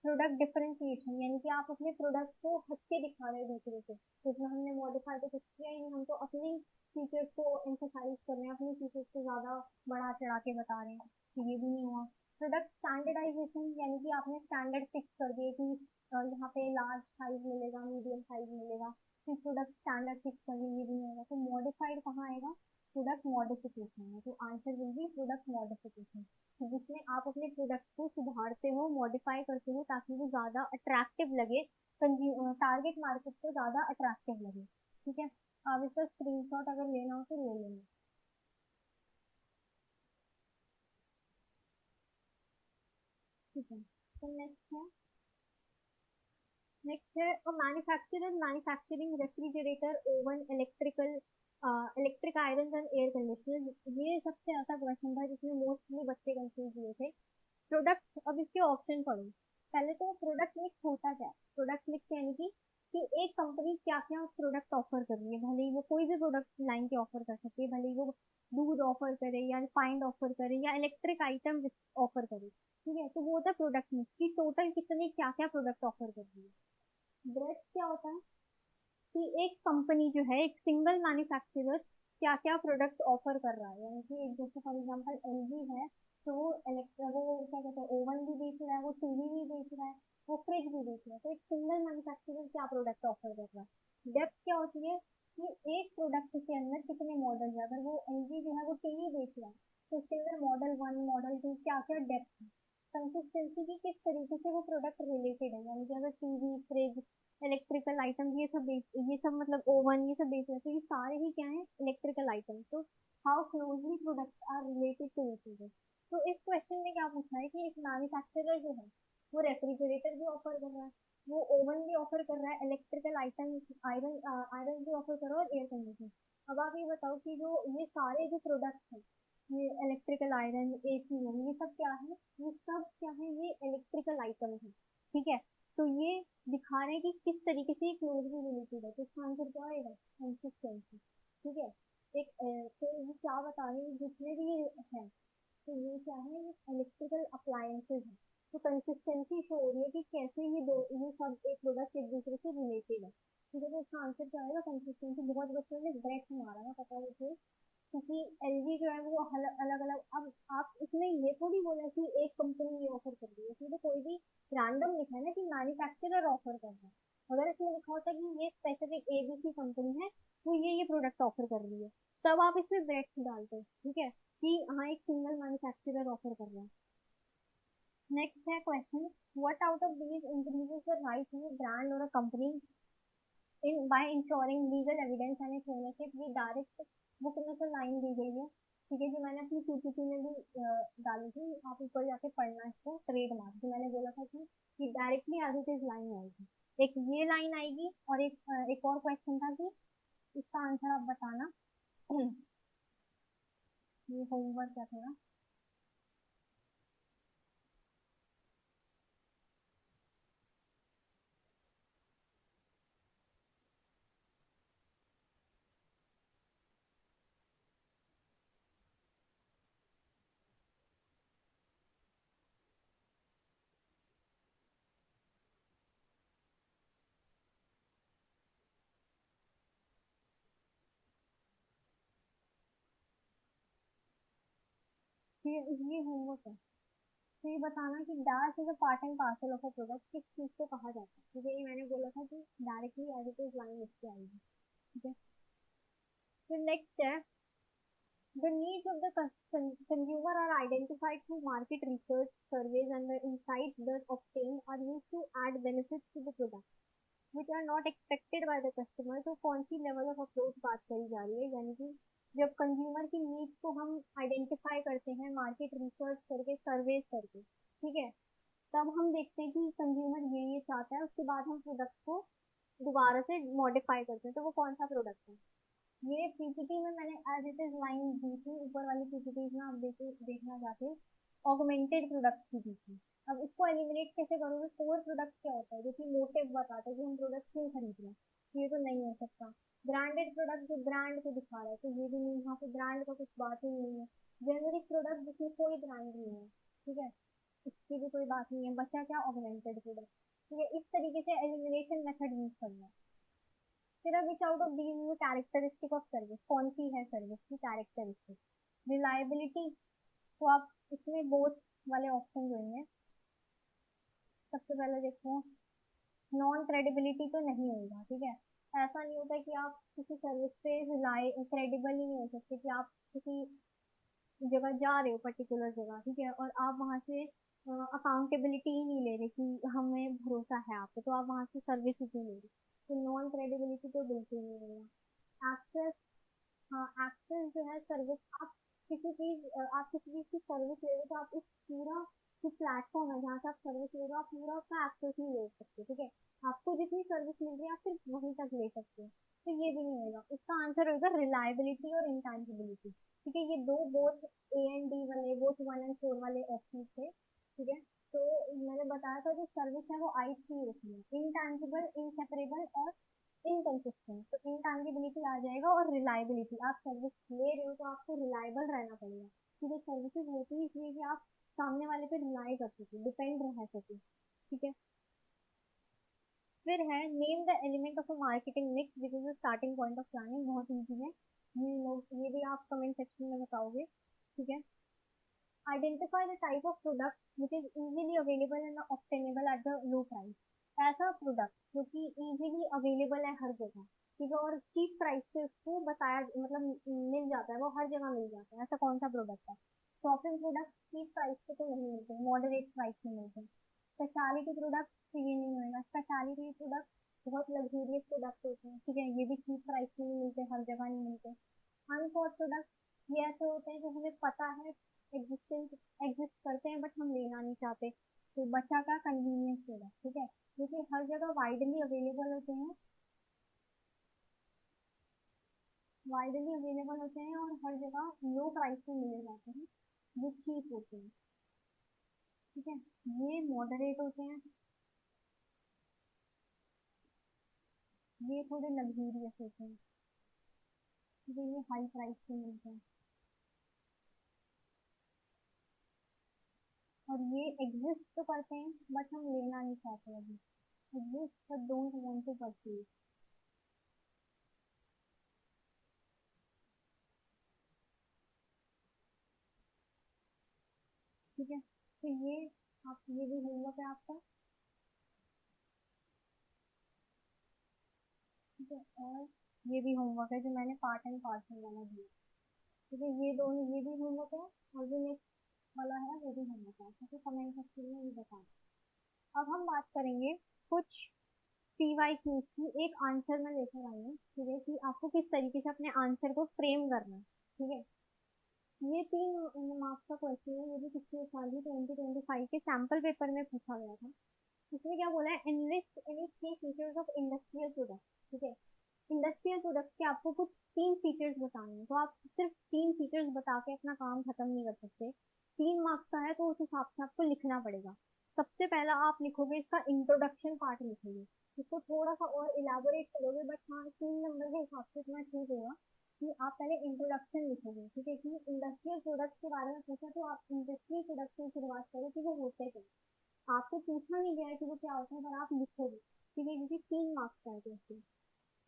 प्रोडक्ट डिफरेंशिएशन यानी कि आप अपने प्रोडक्ट को हटके दिखा रहे हो दूसरे से, तो इसमें हमने मॉडिफाई तो कुछ किया ही नहीं, हम तो अपनी फीचर्स को एम्फेसाइज कर रहे हैं, अपनी फीचर्स को ज्यादा बढ़ा चढ़ा के बता रहे हैं, तो ये भी नहीं हुआ। प्रोडक्ट स्टैंडर्डाइजेशन यानी कि आपने स्टैंडर्ड फिक्स कर दिए कि यहाँ पे लार्ज साइज मिलेगा, मीडियम साइज मिलेगा, फिर प्रोडक्ट स्टैंडर्ड फिक्स कर दिए, ये भी नहीं होगा, तो मॉडिफाइड कहाँ आएगा, प्रोडक्ट मॉडिफिकेशन में, तो answer will be product modification, जिसमें आप अपने प्रोडक्ट को सुधारते हो, मॉडिफाई करते हो, ताकि वो ज्यादा अट्रैक्टिव लगे, टारगेट मार्केट को ज्यादा अट्रैक्टिव लगे। ठीक है, आप इसका स्क्रीनशॉट अगर लेना हो तो ले लेना। ठीक है, तो नेक्स्ट है manufacturer manufacturing refrigerator, oven, electric iron and air conditioner. ये सबसे ऐसा क्वेश्चन था जिसमें मोस्टली बच्चे कंफ्यूज हुए थे। प्रोडक्ट, अब इसके ऑप्शन पढ़ो। पहले तो प्रोडक्ट मिक्स होता क्या है, प्रोडक्ट मिक्स यानी कि एक कंपनी क्या क्या प्रोडक्ट ऑफर कर रही है, भले ही वो कोई भी प्रोडक्ट लाइन के ऑफर कर सकती है, भले ही वो दूध ऑफर करे या रिफाइंड ऑफर करे या इलेक्ट्रिक आइटम ऑफर करे। ठीक है, तो वो होता है प्रोडक्ट मिक्स, की टोटल कितने क्या क्या प्रोडक्ट ऑफर कर रही है। ब्रेड क्या होता है, कि एक कंपनी जो है, एक सिंगल मैन्युफैक्चरर क्या क्या प्रोडक्ट ऑफर कर रहा है, यानी कि एक जैसे फॉर एग्जांपल एलजी है, तो वो वो क्या कहते हैं, ओवन भी बेच रहा है, वो टीवी भी बेच रहा है, वो फ्रिज भी बेच रहा है, तो एक सिंगल मैन्युफैक्चरर क्या प्रोडक्ट ऑफर कर रहा है। डेप्थ क्या होती है, कि एक प्रोडक्ट के अंदर कितने मॉडल है, अगर वो एलजी जो है वो टीवी बेच रहा है, तो उसके अंदर मॉडल वन, मॉडल टू, क्या क्या डेप्थ है, कंसिस्टेंसी की किस तरीके से वो प्रोडक्ट रिलेटेड है, यानी कि अगर टीवी, फ्रिज, इलेक्ट्रिकल आइटम, ये सब मतलब ओवन, ये सब बेच रहे हैं, तो ये सारे ही क्या है, इलेक्ट्रिकल आइटम, तो how closely products are related to each other. तो इस क्वेश्चन में क्या पूछा है, कि एक मैन्युफैक्चरर जो है वो रेफ्रिजरेटर भी ऑफर कर रहा है, वो ओवन भी ऑफर कर रहा है, इलेक्ट्रिकल आइटम, आयरन आयरन भी ऑफर कर रहा है, और एयर कंडीशन। अब आप ये बताओ कि जो ये सारे जो प्रोडक्ट्स हैं, ये इलेक्ट्रिकल आयरन, एसी रूम, ये सब क्या है, ये सब क्या है, ये इलेक्ट्रिकल आइटम है। ठीक है, तो ये दिखा रहे हैं कि किस तरीके से ये क्लोजली रिलेटेड है, तो इसका आंसर क्या आएगा, कंसिस्टेंसी। ठीक है, एक तो ये क्या बता रहे हैं, जितने भी ये है, तो ये क्या है, इलेक्ट्रिकल अप्लायंसेज है, तो कंसिस्टेंसी शो हो रही है कि कैसे ये सब एक प्रोडक्ट एक दूसरे से रिलेटेड है। ठीक है, तो इसका आंसर क्या आएगा, कंसिस्टेंसी। बहुत बच्चों ने ब्रेक मारा है, पता है, क्योंकि एलजी जो है वो अलग अलग, अब आप इसमें ये थोड़ी बोला कि एक कंपनी ये ऑफर कर रही है, इसमें तो कोई भी रैंडम लिखा है ना, कि मैन्युफैक्चरर ऑफर कर रहा है। अगर इसमें लिखा होता कि ये स्पेसिफिक एबीसी कंपनी है, तो ये प्रोडक्ट ऑफर कर रही है, तब आप इसमें ब्रैकेट डालते हो। ठीक है, कि हाँ एक सिंगल मैन्युफैक्चरर ऑफर कर रहा है। नेक्स्ट है question, what out of these increases the right to brand और a company in by insuring legal evidence and its ownership. ये डायरेक्ट बुक में तो लाइन दी गई है, ठीक है, जो मैंने अपनी पीपीटी में भी डाली थी, आप ऊपर जाके पढ़ना इसको, ट्रेडमार्क जो मैंने बोला था कि directly as it is line आएगी, एक ये लाइन आएगी, और एक और क्वेश्चन था कि इसका आंसर आप बताना। ये होमवर्क है थोड़ा। ये होमवर्क है। तो ये बताना कि dash is a part and parcel of a product, किस चीज को कहा जाता है, क्योंकि ये मैंने बोला था कि directly as it is line इससे आएगी। ठीक है। फिर नेक्स्ट है, the needs of the consumer are identified through market research, surveys, and the insights thus obtained are used to add benefits to the product, which are not expected by the customer। तो कौन सी लेवल ऑफ अप्रोच बात करी जा रही है, यानी कि जब कंज्यूमर की नीड्स को हम आइडेंटिफाई करते हैं मार्केट रिसर्च करके, सर्वेज करके, ठीक है, तब हम देखते हैं कि कंज्यूमर ये चाहता है, उसके बाद हम प्रोडक्ट को दोबारा से मॉडिफाई करते हैं। तो वो कौन सा प्रोडक्ट है? ये पीपीटी में मैंने एज इट इज लाइन दी थी, ऊपर वाली पीपीटी में आप देखना चाहते हैं, ऑगमेंटेड प्रोडक्ट की दी थी। अब इसको एलिमिनेट कैसे करोगे? कोर प्रोडक्ट क्या होता है, जो कि मोटिव बताता है कि हम प्रोडक्ट क्यों खरीद रहे हैं, ये तो नहीं हो सकता। ब्रांडेड प्रोडक्ट जो ब्रांड को दिखा रहा है, तो ये भी नहीं, यहाँ पे ब्रांड का कुछ बात ही नहीं है। जेनेरिक प्रोडक्ट जिसमें कोई ब्रांड नहीं है, ठीक है, इसकी भी कोई बात नहीं है। बचा क्या? Augmented product. ठीक है, इस तरीके से एलिमिनेशन मेथड यूज करना है। फिर अब विच out of these is characteristic of service, कौन सी है सर्विस की कैरेक्टरिस्टिक? रिलायबिलिटी। तो आप इसमें बोथ वाले ऑप्शन जोड़ेंगे। सबसे पहले देखो, नॉन क्रेडिबिलिटी तो नहीं होगा, ठीक है। ऐसा नहीं होता कि आप किसी सर्विस पे रिलाई क्रेडिबल ही नहीं हो सकते, कि आप किसी जगह जा रहे हो, पर्टिकुलर जगह, ठीक है, और आप वहां से अकाउंटेबिलिटी ही नहीं ले रहे कि हमें भरोसा है आप पे, तो आप वहां से सर्विस ही क्यों ले रहे? तो नॉन क्रेडिबिलिटी तो बिल्कुल नहीं होगा। एक्सेस। हाँ, एक्सेस जो है सर्विस, आप किसी चीज की सर्विस ले रहे हो, तो आप उस पूरा जो प्लेटफॉर्म है जहाँ से आप सर्विस ले रहे हो, आप पूरा उसका एक्सेस नहीं ले सकते, ठीक है। आपको जितनी सर्विस मिल रही है आप सिर्फ वहीं तक ले सकते हो। तो ये भी नहीं होगा, इसका आंसर होगा रिलायबिलिटी और इंटेंजिबिलिटी। ठीक है, ये दो बोथ ए एंड डी वाले, बोथ 1 और 4 वाले ऑप्शन थे, ठीक है। तो मैंने बताया था जो सर्विस है वो आई थ्री होती है, इंटेंजिबल, इनसेपरेबल और इनकंसिस्टेंट। तो इंटेंजिबिलिटी आ जाएगा, और रिलायबिलिटी, आप सर्विस ले रहे हो तो आपको रिलायबल रहना पड़ेगा, क्योंकि सर्विसेज होती है इसलिए कि आप सामने वाले पे रिलाई कर सके, डिपेंड रह सके, ठीक है। फिर है, name the element of a marketing mix which is the starting point of planning. बहुत इजी है, ये भी आप कमेंट सेक्शन में बताओगे, ठीक है। Identify the type of product which is easily available and obtainable at the low price. ऐसा प्रोडक्ट जो कि इजीली अवेलेबल है हर जगह, ठीक है, और चीप प्राइस पे उसको बताया, मतलब मिल जाता है, वो हर जगह मिल जाता है। ऐसा कौन सा प्रोडक्ट है? शॉपिंग प्रोडक्ट चीप प्राइस पे तो नहीं मिलते, मॉडरेट प्राइस में मिलते हैं। स्पेशलिटी प्रोडक्ट तो ये नहीं होएगा, स्पेशलिटी प्रोडक्ट बहुत लग्जूरियस प्रोडक्ट होते हैं, ठीक है, ये भी चीप प्राइस में नहीं मिलते, हर जगह नहीं मिलते। अनसॉर्ट प्रोडक्ट, ये ऐसे होते हैं जो हमें पता है एग्जिस्टेंस एग्जिस्ट करते हैं, बट हम लेना नहीं चाहते। तो बचा का कन्वीनियंस प्रोडक्ट, ठीक है, जो कि हर जगह वाइडली अवेलेबल होते हैं, वाइडली अवेलेबल होते हैं और हर जगह लो प्राइस में मिले जाते हैं, जो चीप होते हैं, ठीक है। ये मॉडरेट होते हैं, ये थोड़े लग्जूरियस होते हैं, ठीक है, ये हाई प्राइस पे मिलते हैं, और ये एग्जिस्ट तो करते हैं बट हम लेना नहीं चाहते अभी, exist but don't want to purchase, ठीक है। तो ये, आप ये भी होमवर्क है आपका, ठीक है, और ये भी होमवर्क है जो मैंने पार्ट एंड पार्सल वाला दिया, ठीक है, ये दोनों, ये भी होमवर्क है, और जो नेक्स्ट वाला है वो भी होमवर्क है, ठीक है, कमेंट सेक्शन में ये बताना। अब हम बात करेंगे कुछ पीवाई क्यूज की। एक आंसर में लेकर आई हूँ, ठीक है, कि आपको किस तरीके से अपने आंसर को फ्रेम करना है, ठीक है। ये 3 मार्क्स का क्वेश्चन है, ये भी पिछले साल ही 2025 के सैम्पल पेपर में पूछा गया था। इसमें क्या बोला है, enlist any three features of industrial product, ठीक है। इंडस्ट्रियल प्रोडक्ट के आपको कुछ 3 फीचर्स बताने हैं, तो आप सिर्फ 3 फीचर्स बता के अपना काम खत्म नहीं कर सकते। 3 मार्क्स का है तो उस हिसाब से आपको लिखना पड़ेगा। सबसे पहला आप लिखोगे इसका इंट्रोडक्शन पार्ट लिखोगे, इसको थोड़ा सा और इलाबोरेट करोगे, बट हाँ 3 नंबर के हिसाब से इतना ठीक होगा कि आप पहले इंट्रोडक्शन लिखोगे, ठीक है, कि इंडस्ट्रियल प्रोडक्ट के बारे में पूछा तो आप इंडस्ट्रियल प्रोडक्ट से शुरुआत करो कि वो होते क्या हैं। आपसे पूछा नहीं गया है कि वो क्या होता है, पर आप लिखोगे, ठीक है, क्योंकि 3 मार्क्स का है तो उसके।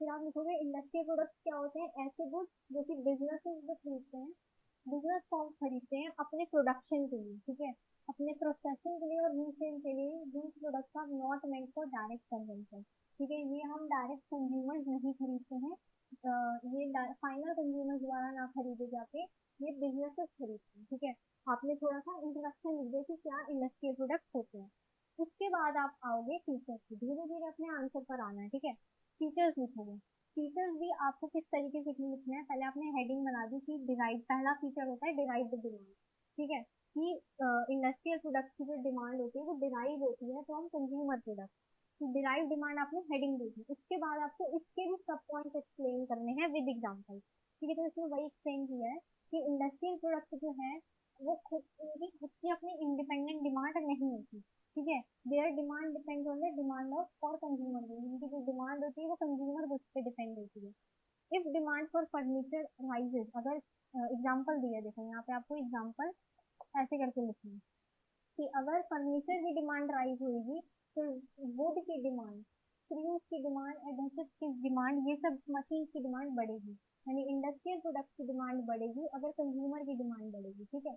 फिर आप लिखोगे इंडस्ट्रियल प्रोडक्ट्स क्या होते हैं, ऐसे गुड्स जो कि बिजनेसेस जो खरीदते हैं, बिजनेस फॉर्म खरीदते हैं अपने प्रोडक्शन के लिए, ठीक है, अपने प्रोसेसिंग के लिए और रीसेल के लिए। These products are not meant for direct consumption, ठीक है, ये हम डायरेक्ट कंज्यूमर्स नहीं खरीदते हैं, ये फाइनल कंज्यूमर्स द्वारा ना खरीदे जाते, ये बिजनेसेस खरीदते हैं, ठीक है। आपने थोड़ा सा इंट्रोडक्शन लिख दिया कि क्या इंडस्ट्रियल प्रोडक्ट्स होते हैं। उसके बाद आप आओगे फीचर्स पे, धीरे धीरे अपने आंसर पर आना है, ठीक है। फीचर्स लिखोगे, फीचर्स भी आपको किस तरीके से लिखना है, पहले आपने हेडिंग बना दी कि डिराइव, पहला फीचर होता है डिराइव डिमांड, ठीक है, कि इंडस्ट्रियल प्रोडक्ट की जो डिमांड होती है वो डिराइव होती है from consumer product. Derive demand आपने हेडिंग दी थी, उसके बाद आपको इसके भी सब पॉइंट्स एक्सप्लेन करने हैं विद एग्जांपल, ठीक है। तो इसमें वही एक्सप्लेन किया है कि इंडस्ट्रियल प्रोडक्ट जो है वो खुद उनकी खुद की अपनी इंडिपेंडेंट डिमांड नहीं होती, ठीक है। Their demand depend on the demand of for consumer goods, उनकी जो डिमांड होती है वो कंज्यूमर गुड्स पे डिपेंड होती है। If demand for furniture rises, अगर एग्जांपल दिया, देखो यहाँ पे आपको एग्जांपल ऐसे करके लिखना है कि अगर फर्नीचर की डिमांड राइज होगी तो वुड की डिमांड, स्क्रूज की डिमांड, एडहेसिव की डिमांड, ये सब मशीन की डिमांड बढ़ेगी, यानी इंडस्ट्रियल प्रोडक्ट की डिमांड बढ़ेगी अगर कंज्यूमर की डिमांड बढ़ेगी, ठीक है।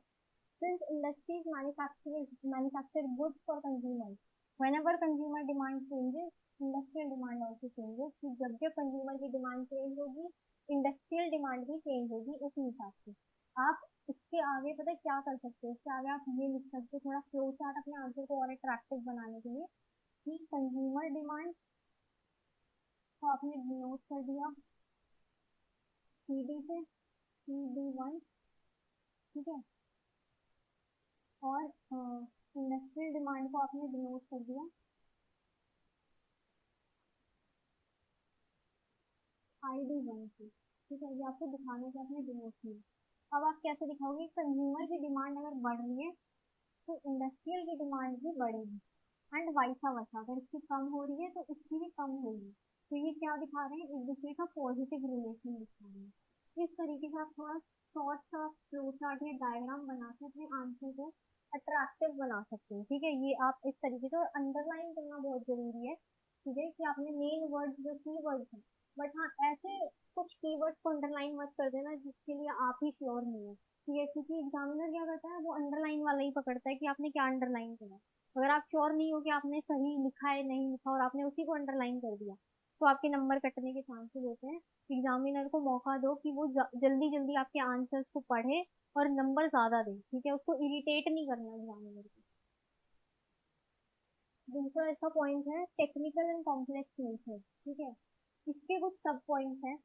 Since industries manufacture goods for consumers, whenever consumer demand changes, industrial demand also changes। कि जब जब कंज्यूमर की डिमांड चेंज होगी, इंडस्ट्रियल डिमांड भी चेंज होगी उसी हिसाब से। आप इसके आगे पता है क्या कर सकते हो, इसके आगे आप ये लिख सकते हो थोड़ा फ्लो चार्ट अपने आंसर को और अट्रैक्टिव बनाने के लिए, कि कंज्यूमर डिमांड को आपने नोट कर दिया CD से, CD1, ठीक है, और इंडस्ट्रियल डिमांड को आपने डिनोट कर दिया ID1 से, ठीक है, ये आपको दिखाने के अपने डिनोट किया। अब आप कैसे दिखाओगे, कंज्यूमर की डिमांड अगर बढ़ रही है तो इंडस्ट्रियल की डिमांड भी बढ़ेगी, एंड वाइसा वर्सा, अगर इसकी कम हो रही है तो इसकी भी कम होगी। तो ये क्या दिखा रहे हैं, एक दूसरे का पॉजिटिव रिलेशन दिखा रहे हैं। इस तरीके से आप थोड़ा शॉर्ट सा फ्लो चार्ट या डायग्राम बना के अपने आंसर को अट्रैक्टिव बना सकते हैं, ठीक है। ये आप इस तरीके से अंडरलाइन करना बहुत जरूरी है, ठीक है, कि आपने मेन वर्ड जो की वर्ड्स हैं, बट हाँ ऐसे कुछ कीवर्ड्स को अंडरलाइन मत कर देना जिसके लिए आप ही श्योर नहीं हो, ठीक है, क्योंकि एग्जामिनर क्या करता है वो अंडरलाइन वाला ही पकड़ता है कि आपने क्या अंडरलाइन करा। अगर आप श्योर नहीं हो कि आपने सही लिखा है नहीं लिखा और आपने उसी को अंडरलाइन कर दिया, तो आपके नंबर कटने के चांसेस होते हैं। एग्जामिनर को मौका दो कि वो जल्दी जल्दी आपके आंसर्स को पढ़े और नंबर ज्यादा दे, ठीक है, उसको इरिटेट नहीं करना एग्जामिनर को। दूसरा इसका पॉइंट है टेक्निकल एंड कॉम्प्लेक्स नेचर, ठीक है, इसके कुछ सब पॉइंट्स हैं।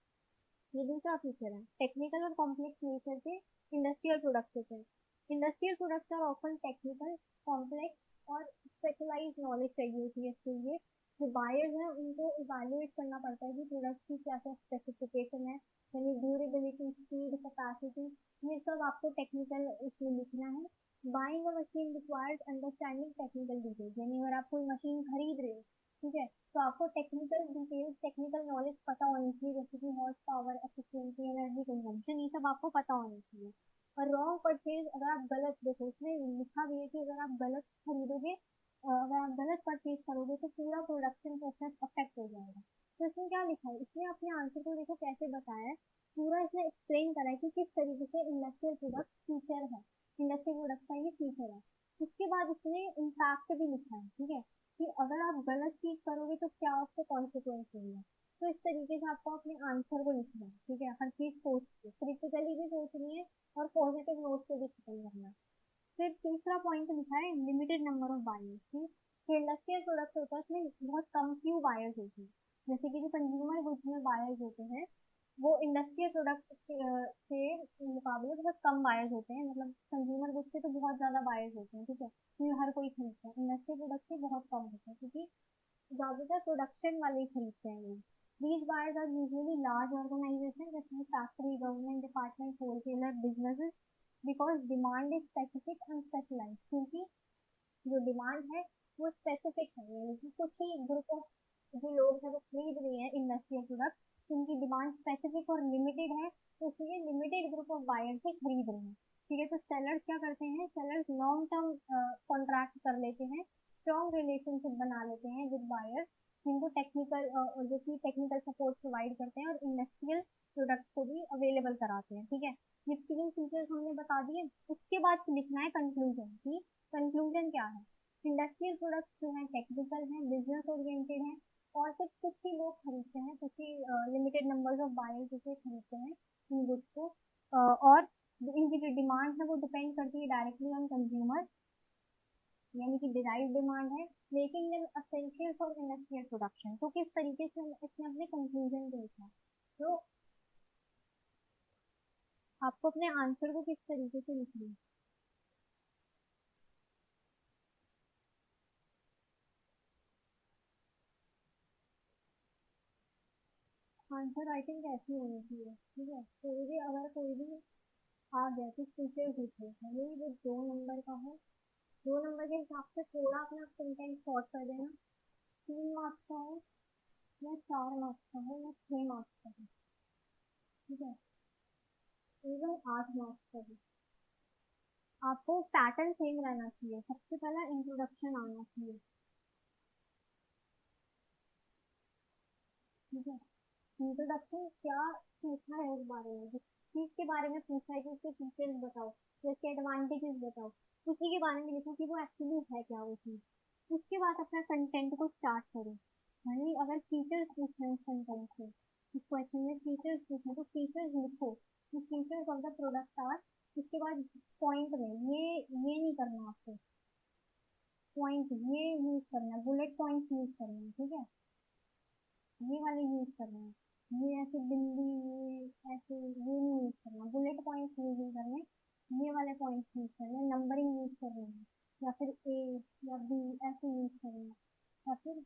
ये दूसरा फीचर है, टेक्निकल और कॉम्प्लेक्स नेचर के इंडस्ट्रियल प्रोडक्ट्स होते हैं। Industrial products are often technical, complex और स्पेशलाइज्ड नॉलेज चाहिए होती है इसके लिए। जो बायर्स हैं उनको इवेल्युएट करना पड़ता है कि प्रोडक्ट की क्या क्या स्पेसिफिकेशन है, यानी ड्यूरेबिलिटी, स्पीड, कैपेसिटी, ये सब आपको टेक्निकल इसमें लिखना है। Buying a machine requires understanding technical details, यानी अगर आप कोई मशीन खरीद रहे हो, ठीक है, तो आपको टेक्निकल डिटेल्स, टेक्निकल नॉलेज पता होनी चाहिए, जैसे कि horse power, efficiency, energy consumption, ये सब आपको पता होना चाहिए। और रॉन्ग परचेज, अगर आप गलत, देखो इसमें लिखा भी है कि अगर आप गलत खरीदोगे, अगर आप गलत परचेज करोगे तो पूरा प्रोडक्शन प्रोसेस अफेक्ट हो जाएगा। तो इसमें क्या लिखा है, इसमें अपने आंसर को देखो कैसे बताया है, पूरा इसने एक्सप्लेन करा है कि किस तरीके से इंडस्ट्रियल प्रोडक्ट फीचर है, इंडस्ट्रियल प्रोडक्ट का ये फीचर है। उसके बाद इसने इम्पैक्ट भी लिखा है, ठीक है, कि अगर आप गलत चीज करोगे तो क्या उसके कॉन्सिक्वेंस होंगे। तो इस तरीके से आपको अपने आंसर को लिखना है, ठीक है, हर चीज सोच के क्रिटिकली भी सोचनी है और पॉजिटिव नोट से भी खत्म करना है। फिर तीसरा पॉइंट लिखा है लिमिटेड नंबर ऑफ बायर्स की। जो इंडस्ट्रियल प्रोडक्ट होता है उसमें बहुत कम फ्यू बायर्स होते हैं, जैसे कि जो कंज्यूमर गुड्स में बायर्स होते हैं वो इंडस्ट्रियल प्रोडक्ट के मुकाबले बहुत कम बायर्स होते हैं, मतलब कंज्यूमर गुड्स के तो बहुत ज्यादा बायर्स होते हैं, ठीक है, क्योंकि हर कोई खरीदता है। इंडस्ट्रियल प्रोडक्ट के बहुत कम होते हैं क्योंकि ज्यादातर प्रोडक्शन वाले ही खरीदते हैं लोग, These buyers are usually large organizations such as factory, government departments, wholesaler, businesses because demand is specific and specialized. क्योंकि जो डिमांड है वो स्पेसिफिक है, यानी कि कुछ ही ग्रुप ऑफ जो लोग हैं वो खरीद रहे हैं इंडस्ट्रियल प्रोडक्ट, उनकी डिमांड स्पेसिफिक और लिमिटेड है, तो इसलिए लिमिटेड ग्रुप ऑफ बायर्स से खरीद रहे हैं। ठीक है, तो सेलर्स क्या करते हैं, सेलर्स लॉन्ग टर्म कॉन्ट्रैक्ट कर लेते हैं, स्ट्रॉन्ग रिलेशनशिप बना लेते हैं विद बायर्स, जिनको टेक्निकल जो कि टेक्निकल सपोर्ट प्रोवाइड करते हैं और इंडस्ट्रियल प्रोडक्ट को भी अवेलेबल कराते हैं। ठीक है, ये तीन फीचर्स हमने बता दिए। उसके बाद लिखना है कंक्लूजन की कंक्लूजन क्या है। इंडस्ट्रियल प्रोडक्ट्स जो है टेक्निकल हैं, बिजनेस ओरिएंटेड हैं और सिर्फ कुछ ही लोग खरीदते हैं, कुछ ही लिमिटेड नंबर्स ऑफ बायर्स इसे खरीदते हैं इन गुड्स को, और इनकी जो डिमांड है वो डिपेंड करती है डायरेक्टली ऑन कंज्यूमर, यानी कि डिराइव डिमांड है, making them essential for industrial production. तो किस तरीके से इसमें अपने कंक्लूजन को लिखा है, तो आपको अपने आंसर को किस तरीके से लिखना है। आंसर राइटिंग कैसी होनी चाहिए, ठीक है, कोई भी अगर कोई भी आ गया तो फीचर्स लिखो, भले ही वो 2 नंबर का हो, 2 नंबर के हिसाब से थोड़ा अपना कंटेंट शॉर्ट कर देना, 3 मार्क्स का हो या 4 मार्क्स का हो या 6 मार्क्स का हो, ठीक है, इवन 8 मार्क्स का हो, आपको पैटर्न सेम रहना चाहिए। सबसे पहला इंट्रोडक्शन आना चाहिए, ठीक है, इंट्रोडक्शन क्या पूछना है उस बारे में, जिस चीज के बारे में पूछा है कि उसके फीचर्स बताओ या उसके एडवांटेजेस बताओ, उसी के बारे में लिखो कि वो एक्चुअली है क्या वो चीज। उसके बाद अपना कंटेंट को स्टार्ट करो, यानी अगर फीचर्स पूछना है कंटेंट से, इस क्वेश्चन में फीचर्स पूछना तो फीचर्स लिखो, features of the product are, उसके बाद पॉइंट में ये नहीं करना आपको, पॉइंट ये यूज करना है, बुलेट पॉइंट यूज करना है, ठीक है, ये वाले यूज करना है, ये ऐसे बिंदी, ये ऐसे ये नहीं यूज करना, बुलेट पॉइंट यूज नहीं करने, ये वाले पॉइंट यूज करने, नंबरिंग यूज करनी है, या फिर ए या बी ऐसे यूज करना है, या फिर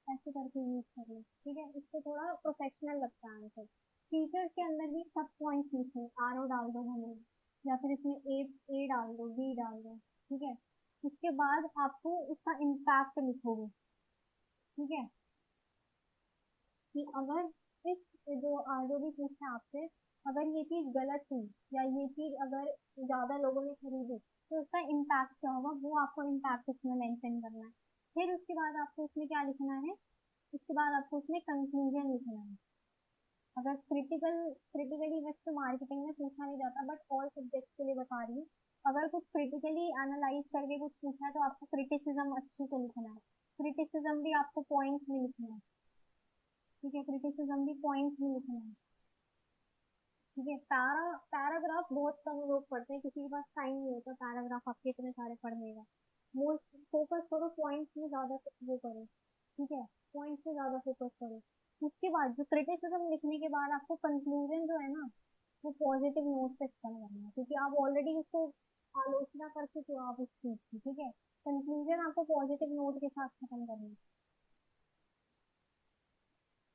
ऐसे करके यूज करना है, ठीक है, इससे थोड़ा प्रोफेशनल लगता है आंसर। फीचर्स के अंदर भी सब पॉइंट लिखे, आर ओ डाल दो हमें, या फिर इसमें ए डाल दो, बी डाल दो, ठीक है, उसके बाद आपको उसका इम्पैक्ट लिखोगे, ठीक है, कि अगर इस जो भी पूछा है आपसे, अगर ये चीज गलत हुई या ये चीज अगर ज्यादा लोगों ने खरीदी तो उसका इम्पैक्ट क्या होगा, वो आपको इम्पैक्ट इसमें मेंशन करना है। फिर उसके बाद आपको उसमें क्या लिखना है, उसके बाद आपको उसमें कंक्लूजन लिखना है। अगर क्रिटिकली वैसे तो मार्केटिंग में पूछा नहीं जाता, बट ऑल सब्जेक्ट्स के लिए बता रही हूँ, अगर कुछ क्रिटिकली एनालाइज करके कुछ पूछा है तो आपको क्रिटिसिज्म अच्छे से लिखना है, क्रिटिसिज्म भी आपको पॉइंट्स में लिखना है, ठीक है, क्रिटिसिज्म भी पॉइंट्स में लिखना है, ठीक है। पैराग्राफ बहुत कम लोग पढ़ते हैं, किसी के पास टाइम नहीं होता पैराग्राफ आपके इतने सारे पढ़ने का, वो फोकस करो पॉइंट्स में ज्यादा, वो करो, ठीक है, पॉइंट्स में ज्यादा फोकस करो। उसके बाद जो क्रिटिसिज्म लिखने के बाद आपको कंक्लूजन जो है ना, वो पॉजिटिव नोट से खत्म करना है, क्योंकि आप ऑलरेडी उसको आलोचना कर चुके हो आप उस चीज की, ठीक है, कंक्लूजन आपको पॉजिटिव नोट के साथ खत्म करना है।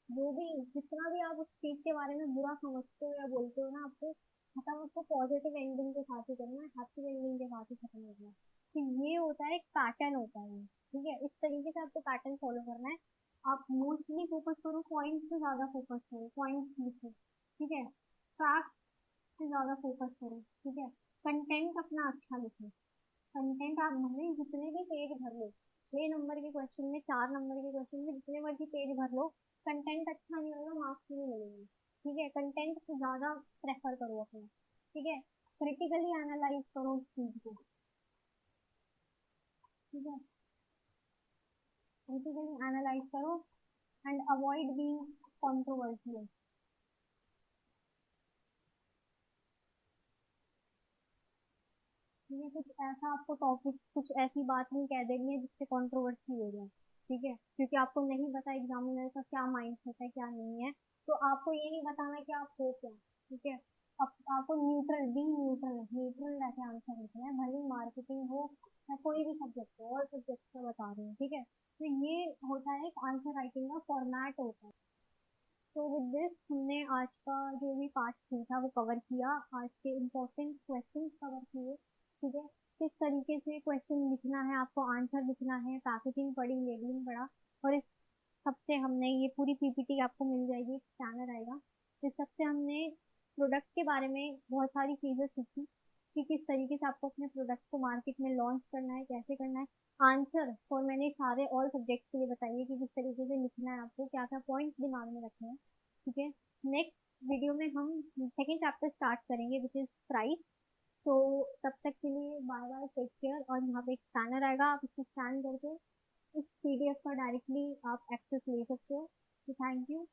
जो भी जितना भी आप उस चीज के बारे में बुरा समझते हो या बोलते हो ना, आपको खत्म उसको पॉजिटिव एंडिंग के साथ ही करना है, हैप्पी एंडिंग के साथ ही खत्म करना है। तो ये होता है एक पैटर्न होता है ये, ठीक है, इस तरीके से आपको पैटर्न फॉलो करना है। आप मोस्टली फोकस करो पॉइंट्स पे, ज्यादा फोकस करो पॉइंट्स लिखो, ठीक है, फैक्ट पे ज्यादा फोकस करो, ठीक है, कंटेंट अपना अच्छा लिखो, कंटेंट आप भले ही जितने भी पेज भर लो, 6 नंबर के क्वेश्चन में, 4 नंबर के क्वेश्चन में जितने मर्जी पेज भर लो, कंटेंट अच्छा नहीं होगा मार्क्स नहीं मिलेंगे, ठीक है, कंटेंट को ज्यादा प्रेफर करो अपना, ठीक है, क्रिटिकली एनालाइज करो उस चीज को, ठीक है, क्रिटिकली एनालाइज करो एंड अवॉइड बीइंग कंट्रोवर्शियल, ठीक है, कुछ ऐसा आपको टॉपिक, कुछ ऐसी बात नहीं कह देनी है जिससे कंट्रोवर्सी हो जाए, ठीक है, क्योंकि आपको नहीं पता एग्जामिनर का क्या माइंड सेट है क्या नहीं है, तो आपको ये नहीं बताना कि आप हो क्या, ठीक है, आपको न्यूट्रल बी न्यूट्रल न्यूट्रल रह के आंसर लिखना है, भले मार्केटिंग हो या कोई भी सब्जेक्ट हो, और सब्जेक्ट का बता रही हूँ, ठीक है, तो ये होता है एक आंसर राइटिंग का फॉर्मेट होता है। तो विद दिस हमने आज का जो भी पार्ट थ्री था वो कवर किया, आज के इम्पोर्टेंट क्वेश्चंस कवर किए। ठीक है, किस तरीके से क्वेश्चन लिखना है, आपको आंसर लिखना है, पैकेजिंग पढ़ी, लेबलिंग पढ़ा, और इस सबसे हमने ये पूरी पीपीटी आपको मिल जाएगी, स्कैनर आएगा। इस सबसे हमने प्रोडक्ट के बारे में बहुत सारी चीज़ें सीखी कि किस तरीके से आपको अपने प्रोडक्ट को मार्केट में लॉन्च करना है, कैसे करना है। आंसर और मैंने सारे ऑल सब्जेक्ट के लिए बताइए कि किस तरीके से लिखना है, आपको क्या क्या पॉइंट्स दिमाग में रखने हैं। ठीक है, नेक्स्ट वीडियो में हम सेकेंड चैप्टर स्टार्ट करेंगे विच इज प्राइस। तो तब तक के लिए बाय बाय, टेक केयर। और यहाँ पे एक स्कैनर आएगा, आप इसको स्कैन करके इस पीडीएफ का डायरेक्टली आप एक्सेस ले सकते हो। तो थैंक यू।